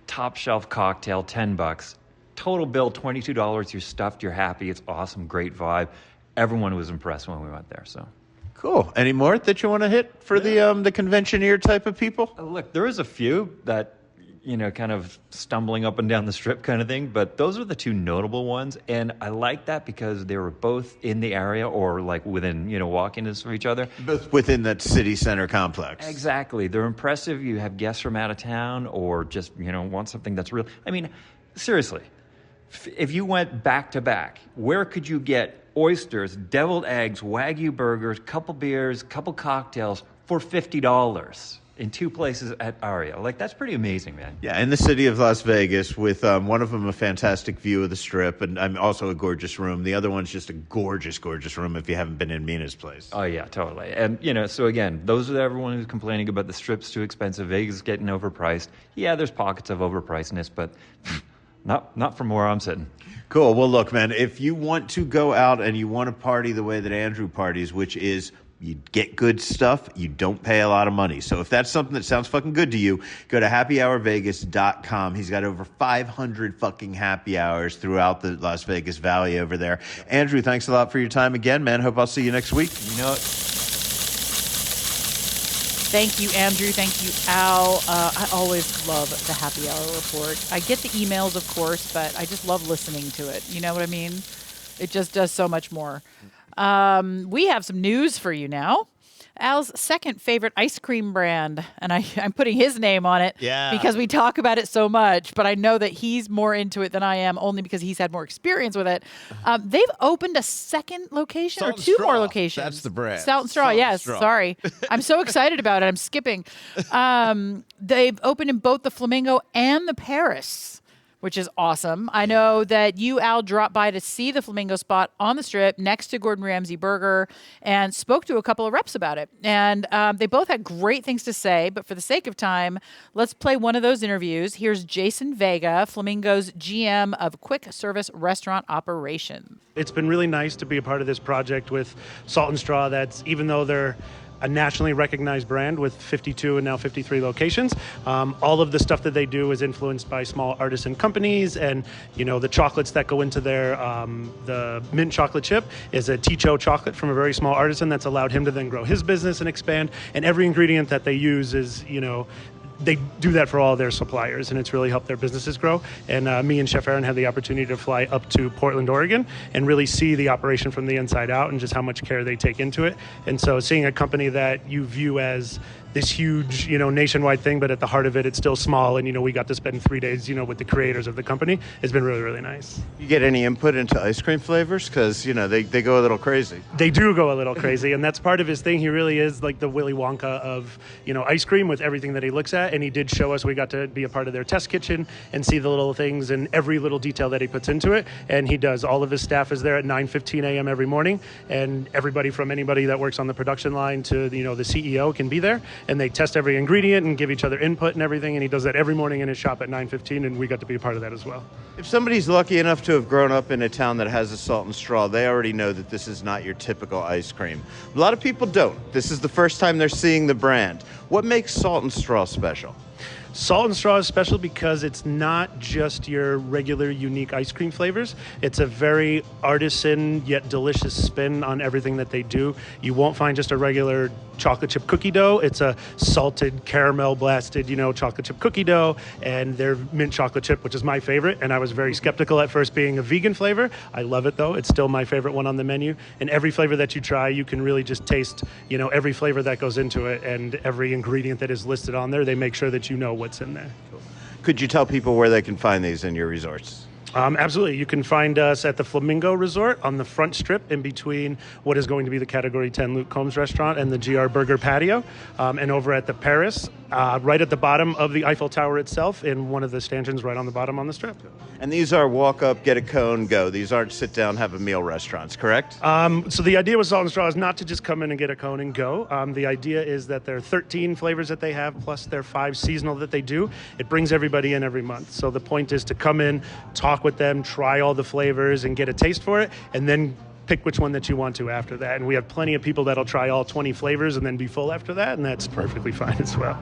Top shelf cocktail, $10. Total bill, $22. You're stuffed, you're happy. It's awesome, great vibe. Everyone was impressed when we went there, so. Cool. Any more that you want to hit for the convention-ear type of people? Look, there is a few that, you know, kind of stumbling up and down the strip kind of thing. But those are the two notable ones. And I like that because they were both in the area or like within, you know, walking distance of each other. Both within that city center complex. Exactly. They're impressive. You have guests from out of town or just, you know, want something that's real. I mean, seriously, if you went back to back, where could you get oysters, deviled eggs, Wagyu burgers, couple beers, couple cocktails for $50? In two places at Aria. Like, that's pretty amazing, man. Yeah, in the city of Las Vegas with one of them a fantastic view of the Strip and also a gorgeous room. The other one's just a gorgeous, gorgeous room if you haven't been in Mina's place. Oh, yeah, totally. And, you know, so again, those are everyone who's complaining about the Strip's too expensive, Vegas is getting overpriced. Yeah, there's pockets of overpricedness, but not from where I'm sitting. Cool. Well, look, man, if you want to go out and you want to party the way that Andrew parties, which is You get good stuff. You don't pay a lot of money. So if that's something that sounds fucking good to you, go to happyhourvegas.com. He's got over 500 fucking happy hours throughout the Las Vegas Valley over there. Andrew, thanks a lot for your time again, man. Hope I'll see you next week. You know it. Thank you, Andrew. Thank you, Al. I always love the happy hour report. I get the emails, of course, but I just love listening to it. You know what I mean? It just does so much more. We have some news for you now. Al's second favorite ice cream brand, and I'm putting his name on it because we talk about it so much, but I know that he's more into it than I am only because he's had more experience with it. They've opened a second location Salt or and two Straw. more locations. That's the brand. Salt and Straw, Salt and yes. Straw. Sorry. I'm so excited about it. I'm skipping. They've opened in both the Flamingo and the Paris, which is awesome. I know that you, Al, dropped by to see the Flamingo spot on the Strip next to Gordon Ramsay Burger and spoke to a couple of reps about it. And they both had great things to say, but for the sake of time, let's play one of those interviews. Here's Jason Vega, Flamingo's GM of Quick Service Restaurant Operations. It's been really nice to be a part of this project with Salt and Straw. That's, even though they're a nationally recognized brand with 52 and now 53 locations. All of the stuff that they do is influenced by small artisan companies, and the chocolates that go into their the mint chocolate chip is a Ticho chocolate from a very small artisan that's allowed him to then grow his business and expand. And every ingredient that they use is they do that for all their suppliers, and it's really helped their businesses grow. And me and Chef Aaron had the opportunity to fly up to Portland, Oregon, and really see the operation from the inside out and just how much care they take into it. And so seeing a company that you view as this huge, nationwide thing, but at the heart of it, it's still small. And, we got to spend 3 days, with the creators of the company. It's been really, really nice. You get any input into ice cream flavors? Because, they go a little crazy. They do go a little crazy, and that's part of his thing. He really is like the Willy Wonka of, ice cream with everything that he looks at. And he did show us, we got to be a part of their test kitchen and see the little things and every little detail that he puts into it. And he does. All of his staff is there at 9:15 a.m. every morning. And everybody from anybody that works on the production line to, the CEO can be there. And they test every ingredient and give each other input and everything. And he does that every morning in his shop at 9:15. And we got to be a part of that as well. If somebody's lucky enough to have grown up in a town that has a Salt and Straw, they already know that this is not your typical ice cream. A lot of people don't. This is the first time they're seeing the brand. What makes Salt and Straw special? Salt and Straw is special because it's not just your regular unique ice cream flavors. It's a very artisan yet delicious spin on everything that they do. You won't find just a regular chocolate chip cookie dough. It's a salted caramel blasted, chocolate chip cookie dough, and their mint chocolate chip, which is my favorite. And I was very skeptical at first being a vegan flavor. I love it though. It's still my favorite one on the menu. And every flavor that you try, you can really just taste, every flavor that goes into it and every ingredient that is listed on there. They make sure that you know what's in there. Could you tell people where they can find these in your resorts? Absolutely. You can find us at the Flamingo Resort on the front strip in between what is going to be the Category 10 Luke Combs restaurant and the GR Burger patio, and over at the Paris, right at the bottom of the Eiffel Tower itself in one of the stanchions right on the bottom on the strip. And these are walk up, get a cone, go. These aren't sit down, have a meal restaurants, correct? So the idea with Salt and Straw is not to just come in and get a cone and go. The idea is that there are 13 flavors that they have, plus their 5 seasonal that they do. It brings everybody in every month. So the point is to come in, talk with them, try all the flavors and get a taste for it, and then pick which one that you want to after that. And we have plenty of people that'll try all 20 flavors and then be full after that, and that's perfectly fine as well.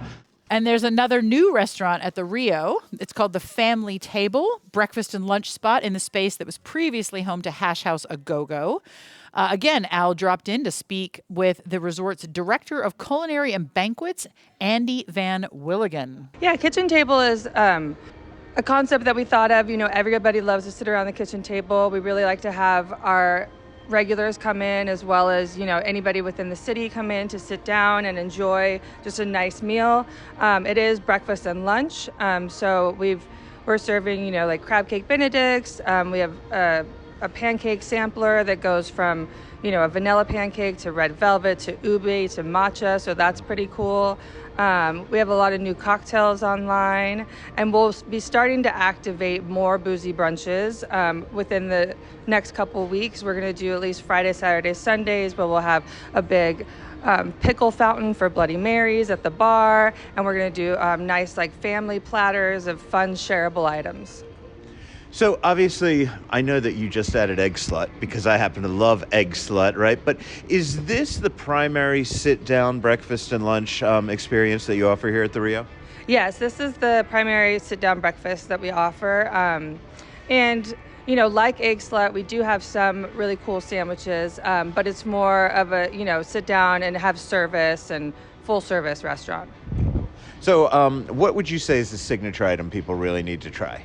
And there's another new restaurant at the Rio. It's called the Family Table, breakfast and lunch spot in the space that was previously home to Hash House A Go-Go. Again, Al dropped in to speak with the resort's Director of Culinary and Banquets, Andi Van Willigan. Yeah, kitchen table is a concept that we thought of. Everybody loves to sit around the kitchen table. We really like to have our regulars come in, as well as anybody within the city come in to sit down and enjoy just a nice meal. It is breakfast and lunch, so we're serving like crab cake benedicts. We have a pancake sampler that goes from a vanilla pancake to red velvet to ube to matcha, so that's pretty cool. We have a lot of new cocktails online, and we'll be starting to activate more boozy brunches within the next couple weeks. We're going to do at least Friday, Saturday, Sundays, but we'll have a big pickle fountain for Bloody Marys at the bar, and we're going to do nice family platters of fun shareable items. So obviously, I know that you just added egg slut because I happen to love egg slut, right? But is this the primary sit-down breakfast and lunch experience that you offer here at the Rio? Yes, this is the primary sit-down breakfast that we offer. And, like Egg Slut, we do have some really cool sandwiches, but it's more of a, sit down and have service and full-service restaurant. So what would you say is the signature item people really need to try?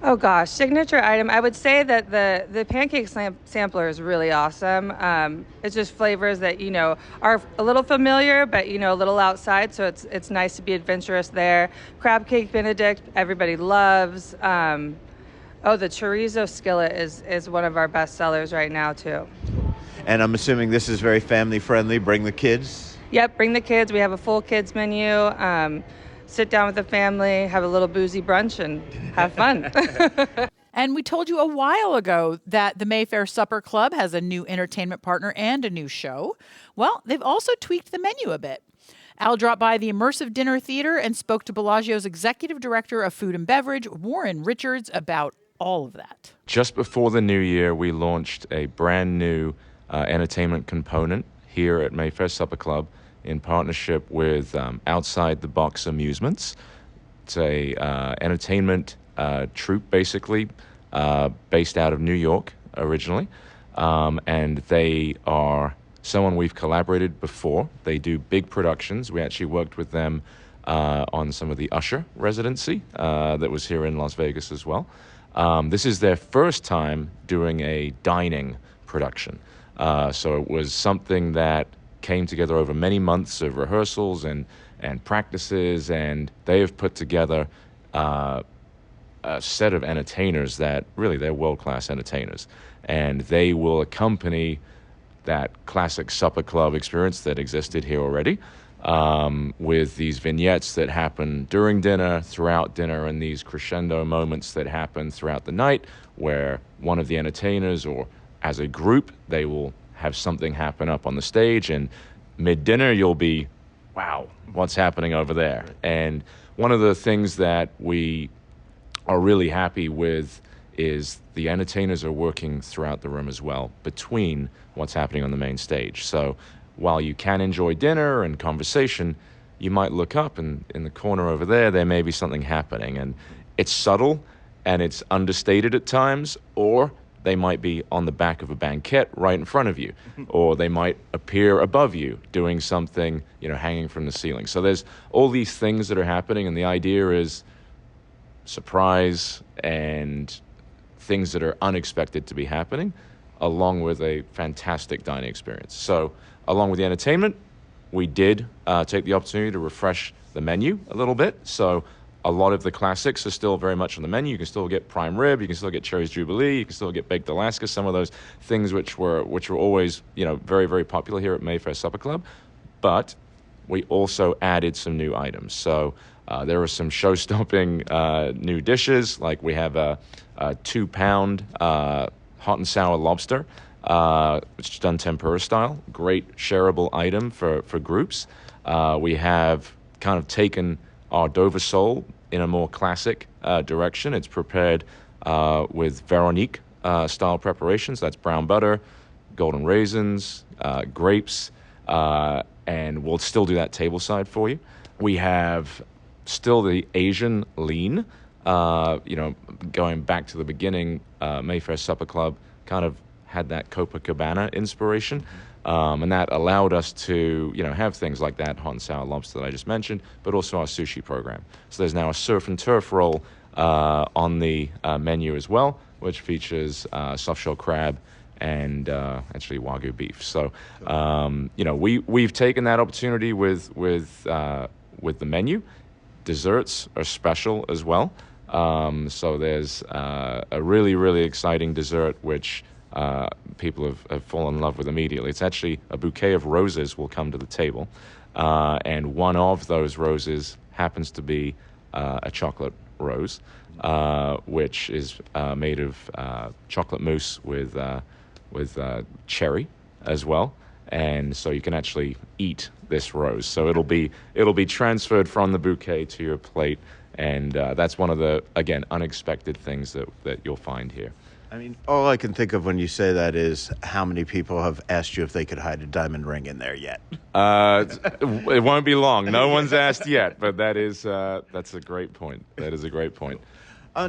Oh gosh, signature item. I would say that the pancake sampler is really awesome. It's just flavors that are a little familiar, but a little outside. So it's nice to be adventurous there. Crab cake Benedict, everybody loves. The chorizo skillet is one of our best sellers right now too. And I'm assuming this is very family friendly. Bring the kids. Yep, bring the kids. We have a full kids menu. Sit down with the family, have a little boozy brunch, and have fun. And we told you a while ago that the Mayfair Supper Club has a new entertainment partner and a new show. Well, they've also tweaked the menu a bit. Al dropped by the Immersive Dinner Theater and spoke to Bellagio's Executive Director of Food and Beverage, Warren Richards, about all of that. Just before the new year, we launched a brand new entertainment component here at Mayfair Supper Club in partnership with Outside the Box Amusements. It's a entertainment troupe, basically, based out of New York originally. And they are someone we've collaborated before. They do big productions. We actually worked with them on some of the Usher residency that was here in Las Vegas as well. This is their first time doing a dining production. So it was something that came together over many months of rehearsals and practices, and they have put together a set of entertainers that really they're world-class entertainers, and they will accompany that classic supper club experience that existed here already with these vignettes that happen during dinner, throughout dinner, and these crescendo moments that happen throughout the night where one of the entertainers or as a group, they will have something happen up on the stage, and mid-dinner you'll be, wow, what's happening over there? And one of the things that we are really happy with is the entertainers are working throughout the room as well between what's happening on the main stage. So while you can enjoy dinner and conversation, you might look up and in the corner over there may be something happening, and it's subtle and it's understated at times, or they might be on the back of a banquette right in front of you, or they might appear above you doing something, hanging from the ceiling. So there's all these things that are happening, and the idea is surprise and things that are unexpected to be happening, along with a fantastic dining experience. So along with the entertainment, we did take the opportunity to refresh the menu a little bit. So a lot of the classics are still very much on the menu. You can still get prime rib, you can still get Cherry's Jubilee, you can still get baked Alaska, some of those things which were always, very, very popular here at Mayfair Supper Club. But we also added some new items. So there are some show-stopping new dishes, like we have a 2-pound hot and sour lobster, which is done tempura style. Great shareable item for groups. We have kind of taken our Dover sole in a more classic direction. It's prepared with Veronique style preparations. That's brown butter, golden raisins, grapes, and we'll still do that tableside for you. We have still the Asian lean, going back to the beginning, Mayfair Supper Club kind of had that Copacabana inspiration. And that allowed us to, have things like that hot and sour lobster that I just mentioned, but also our sushi program. So there's now a surf and turf roll on the menu as well, which features soft-shell crab and actually Wagyu beef. So, we've taken that opportunity with the menu. Desserts are special as well. So there's a really, really exciting dessert which people have fallen in love with immediately. It's actually a bouquet of roses will come to the table, and one of those roses happens to be a chocolate rose, which is made of chocolate mousse with cherry as well, and so you can actually eat this rose. So it'll be transferred from the bouquet to your plate, And that's one of the, again, unexpected things that you'll find here. I mean, all I can think of when you say that is how many people have asked you if they could hide a diamond ring in there yet. It won't be long. No one's asked yet, but that's a great point. That is a great point.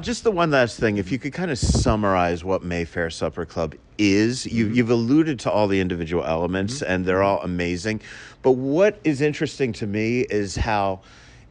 Just the one last thing, if you could kind of summarize what Mayfair Supper Club is. You've alluded to all the individual elements, and they're all amazing. But what is interesting to me is how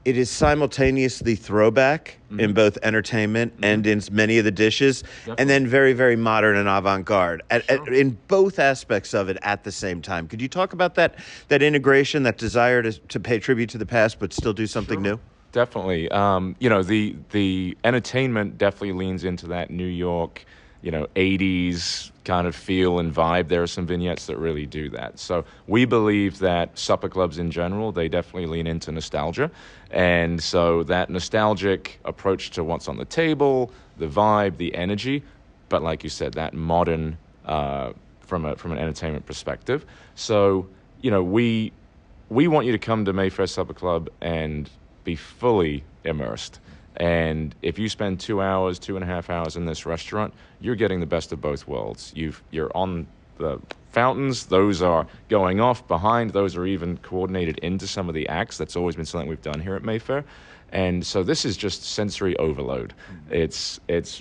it is simultaneously throwback in both entertainment and in many of the dishes, and then very, very modern and avant-garde in both aspects of it at the same time. Could you talk about that integration, that desire to pay tribute to the past but still do something new? Definitely. The entertainment definitely leans into that New York, 80s kind of feel and vibe. There are some vignettes that really do that. So we believe that supper clubs in general, they definitely lean into nostalgia. And so that nostalgic approach to what's on the table, the vibe, the energy, but like you said, that modern from an entertainment perspective. So, we want you to come to Mayfair Supper Club and be fully immersed. And if you spend 2.5 hours in this restaurant, you're getting the best of both worlds. You're on the fountains, those are going off behind, those are even coordinated into some of the acts. That's always been something we've done here at Mayfair. And so this is just sensory overload. It's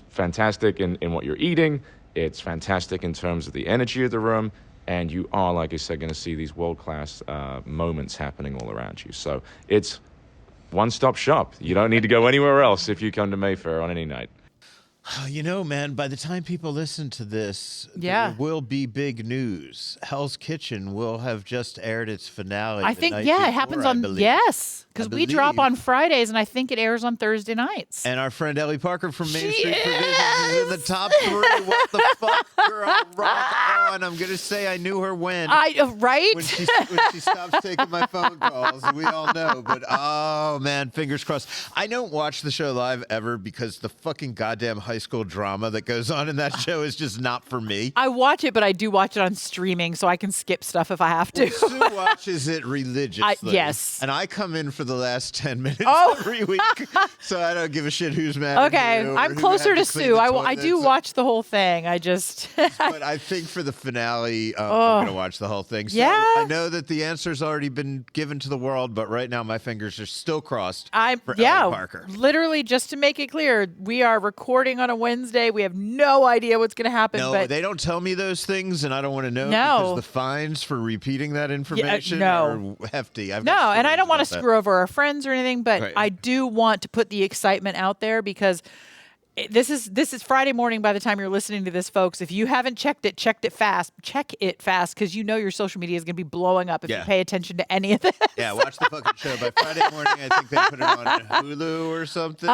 fantastic in what you're eating. It's fantastic in terms of the energy of the room. And you are, like I said, going to see these world-class moments happening all around you. So it's one-stop shop. You don't need to go anywhere else if you come to Mayfair on any night. Man, by the time people listen to this, Yeah. there will be big news. Hell's Kitchen will have just aired its finale. I the think, night it before, happens I on, believe. yes, because we drop believe. on Fridays, and I think it airs on Thursday nights. And our friend Ellie Parker from Main She Street Provisions is in the top 3. What the fuck, girl? Rock on. I'm going to say I knew her when. Right? When she stops taking my phone calls, we all know. But, oh, man, fingers crossed. I don't watch the show live ever because the fucking goddamn high school drama that goes on in that show is just not for me. I watch it, but I do watch it on streaming, so I can skip stuff if I have to. Sue watches it religiously. Yes. And I come in for the last 10 minutes Oh. every week, so I don't give a shit who's mad at Okay, who or I'm who closer had to clean Sue. the I do toilets. watch the whole thing. I just But I think for the finale, I'm going to watch the whole thing. So Yeah. I know that the answer's already been given to the world, but right now my fingers are still crossed for Ellie Parker. Literally, just to make it clear, we are recording on a Wednesday. We have no idea what's going to happen. No, but they don't tell me those things, and I don't want to know No. because the fines for repeating that information no. are hefty. No, and I don't want to screw over our friends or anything, but Right. I do want to put the excitement out there because this is Friday morning by the time you're listening to this, folks. If you haven't checked it fast. Check it fast because you know your social media is going to be blowing up if you pay attention to any of this. Yeah, watch the fucking show. By Friday morning, I think they put it on Hulu or something.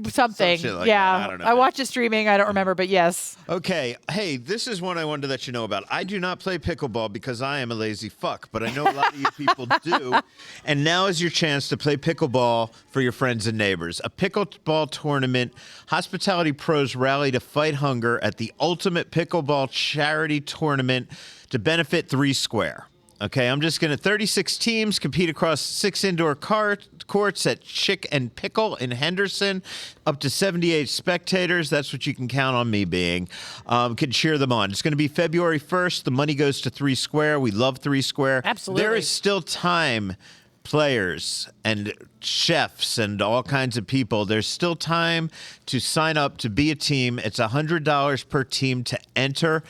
Something. Some shit like Yeah. that. I don't know. I watch it streaming. I don't remember, but yes. Okay. Hey, this is one I wanted to let you know about. I do not play pickleball because I am a lazy fuck, but I know a lot of you people do. And now is your chance to play pickleball for your friends and neighbors. A pickleball tournament. Hospitality pros rally to fight hunger at the Ultimate Pickleball Charity Tournament to benefit 3 Square. Okay, I'm just going to 36 teams compete across 6 indoor courts at Chick and Pickle in Henderson. Up to 78 spectators. That's what you can count on me being. Can cheer them on. It's going to be February 1st. The money goes to 3 Square. We love 3 Square. Absolutely. There is still time. Players and chefs and all kinds of people, there's still time to sign up to be a team. It's $100 per team to enter.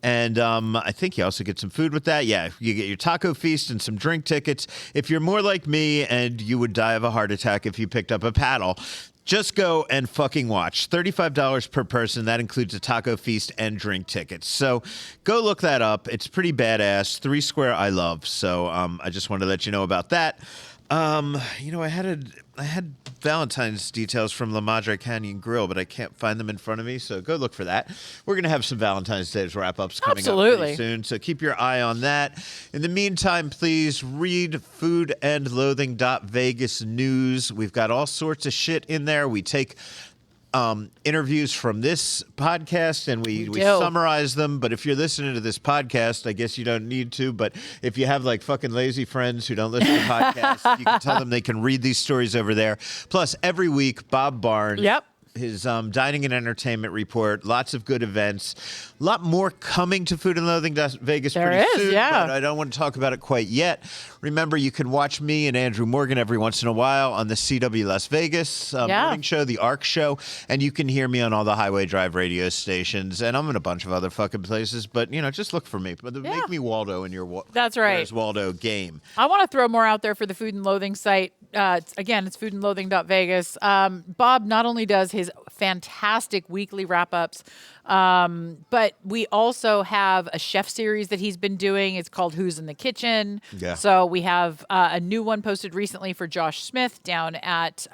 And I think you also get some food with that. Yeah, you get your taco feast and some drink tickets. If you're more like me and you would die of a heart attack if you picked up a paddle, just go and fucking watch. $35 per person. That includes a taco feast and drink tickets. So go look that up. It's pretty badass. 3 Square I love. So I just wanted to let you know about that. I had Valentine's details from La Madre Canyon Grill, but I can't find them in front of me, so go look for that. We're going to have some Valentine's Day's wrap-ups coming up pretty soon, so keep your eye on that. In the meantime, please read foodandloathing.vegas news. We've got all sorts of shit in there. We take interviews from this podcast, and we do. summarize them. But if you're listening to this podcast, I guess you don't need to. But if you have like fucking lazy friends who don't listen to podcasts, you can tell them they can read these stories over there. Plus, every week, Bob Barnes. Yep. His dining and entertainment report, lots of good events, a lot more coming to Food and Loathing Vegas There pretty is, soon, yeah. but I don't want to talk about it quite yet. Remember, you can watch me and Andrew Morgan every once in a while on the CW Las Vegas morning show, the ARC show, and you can hear me on all the Highway Drive radio stations, and I'm in a bunch of other fucking places, but, just look for me. But make me Waldo in your That's right. Where's Waldo game. I want to throw more out there for the Food and Loathing site. Again, it's foodandloathing.vegas. Bob not only does his fantastic weekly wrap-ups, but we also have a chef series that he's been doing. It's called Who's in the Kitchen. Yeah. So we have a new one posted recently for Josh Smith down at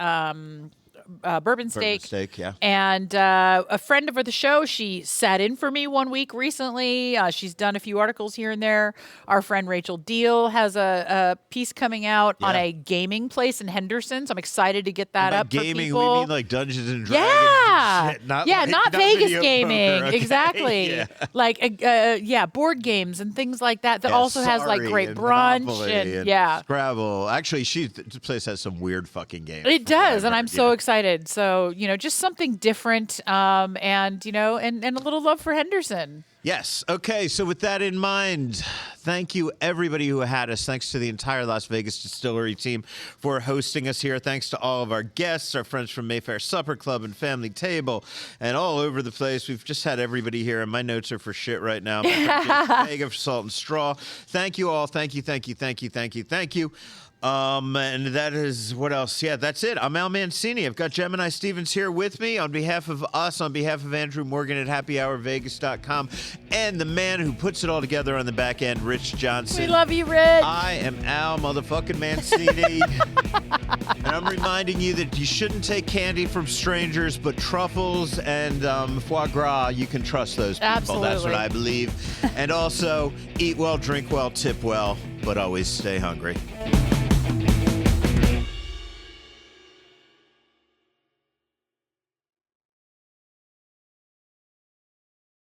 Bourbon Steak. Yeah. And a friend of the show, she sat in for me one week recently. She's done a few articles here and there. Our friend Rachel Deal has a piece coming out on a gaming place in Henderson. So I'm excited to get that up gaming, for people. we mean like Dungeons and Dragons Yeah. and shit. Not Vegas video gaming. poker, okay? Exactly. Yeah. Like, board games and things like that. That also has like Sorry, great and brunch Monopoly and Scrabble. Actually, this place has some weird fucking games. It does, and I'm so excited. So, just something different, and a little love for Henderson. Yes. Okay. So with that in mind, thank you everybody who had us. Thanks to the entire Las Vegas Distillery team for hosting us here. Thanks to all of our guests, our friends from Mayfair Supper Club and Family Table, and all over the place. We've just had everybody here, and my notes are for shit right now. My friend Jason Vega for Salt and Straw. Thank you all. Thank you. Thank you. Thank you. Thank you. Thank you. And that is what else? Yeah, that's it. I'm Al Mancini. I've got Gemini Stevens here with me on behalf of us, on behalf of Andrew Morgan at happyhourvegas.com, and the man who puts it all together on the back end, Rich Johnson. We love you, Rich. I am Al motherfucking Mancini. And I'm reminding you that you shouldn't take candy from strangers, but truffles and foie gras, you can trust those people. Absolutely. That's what I believe. And also, eat well, drink well, tip well, but always stay hungry.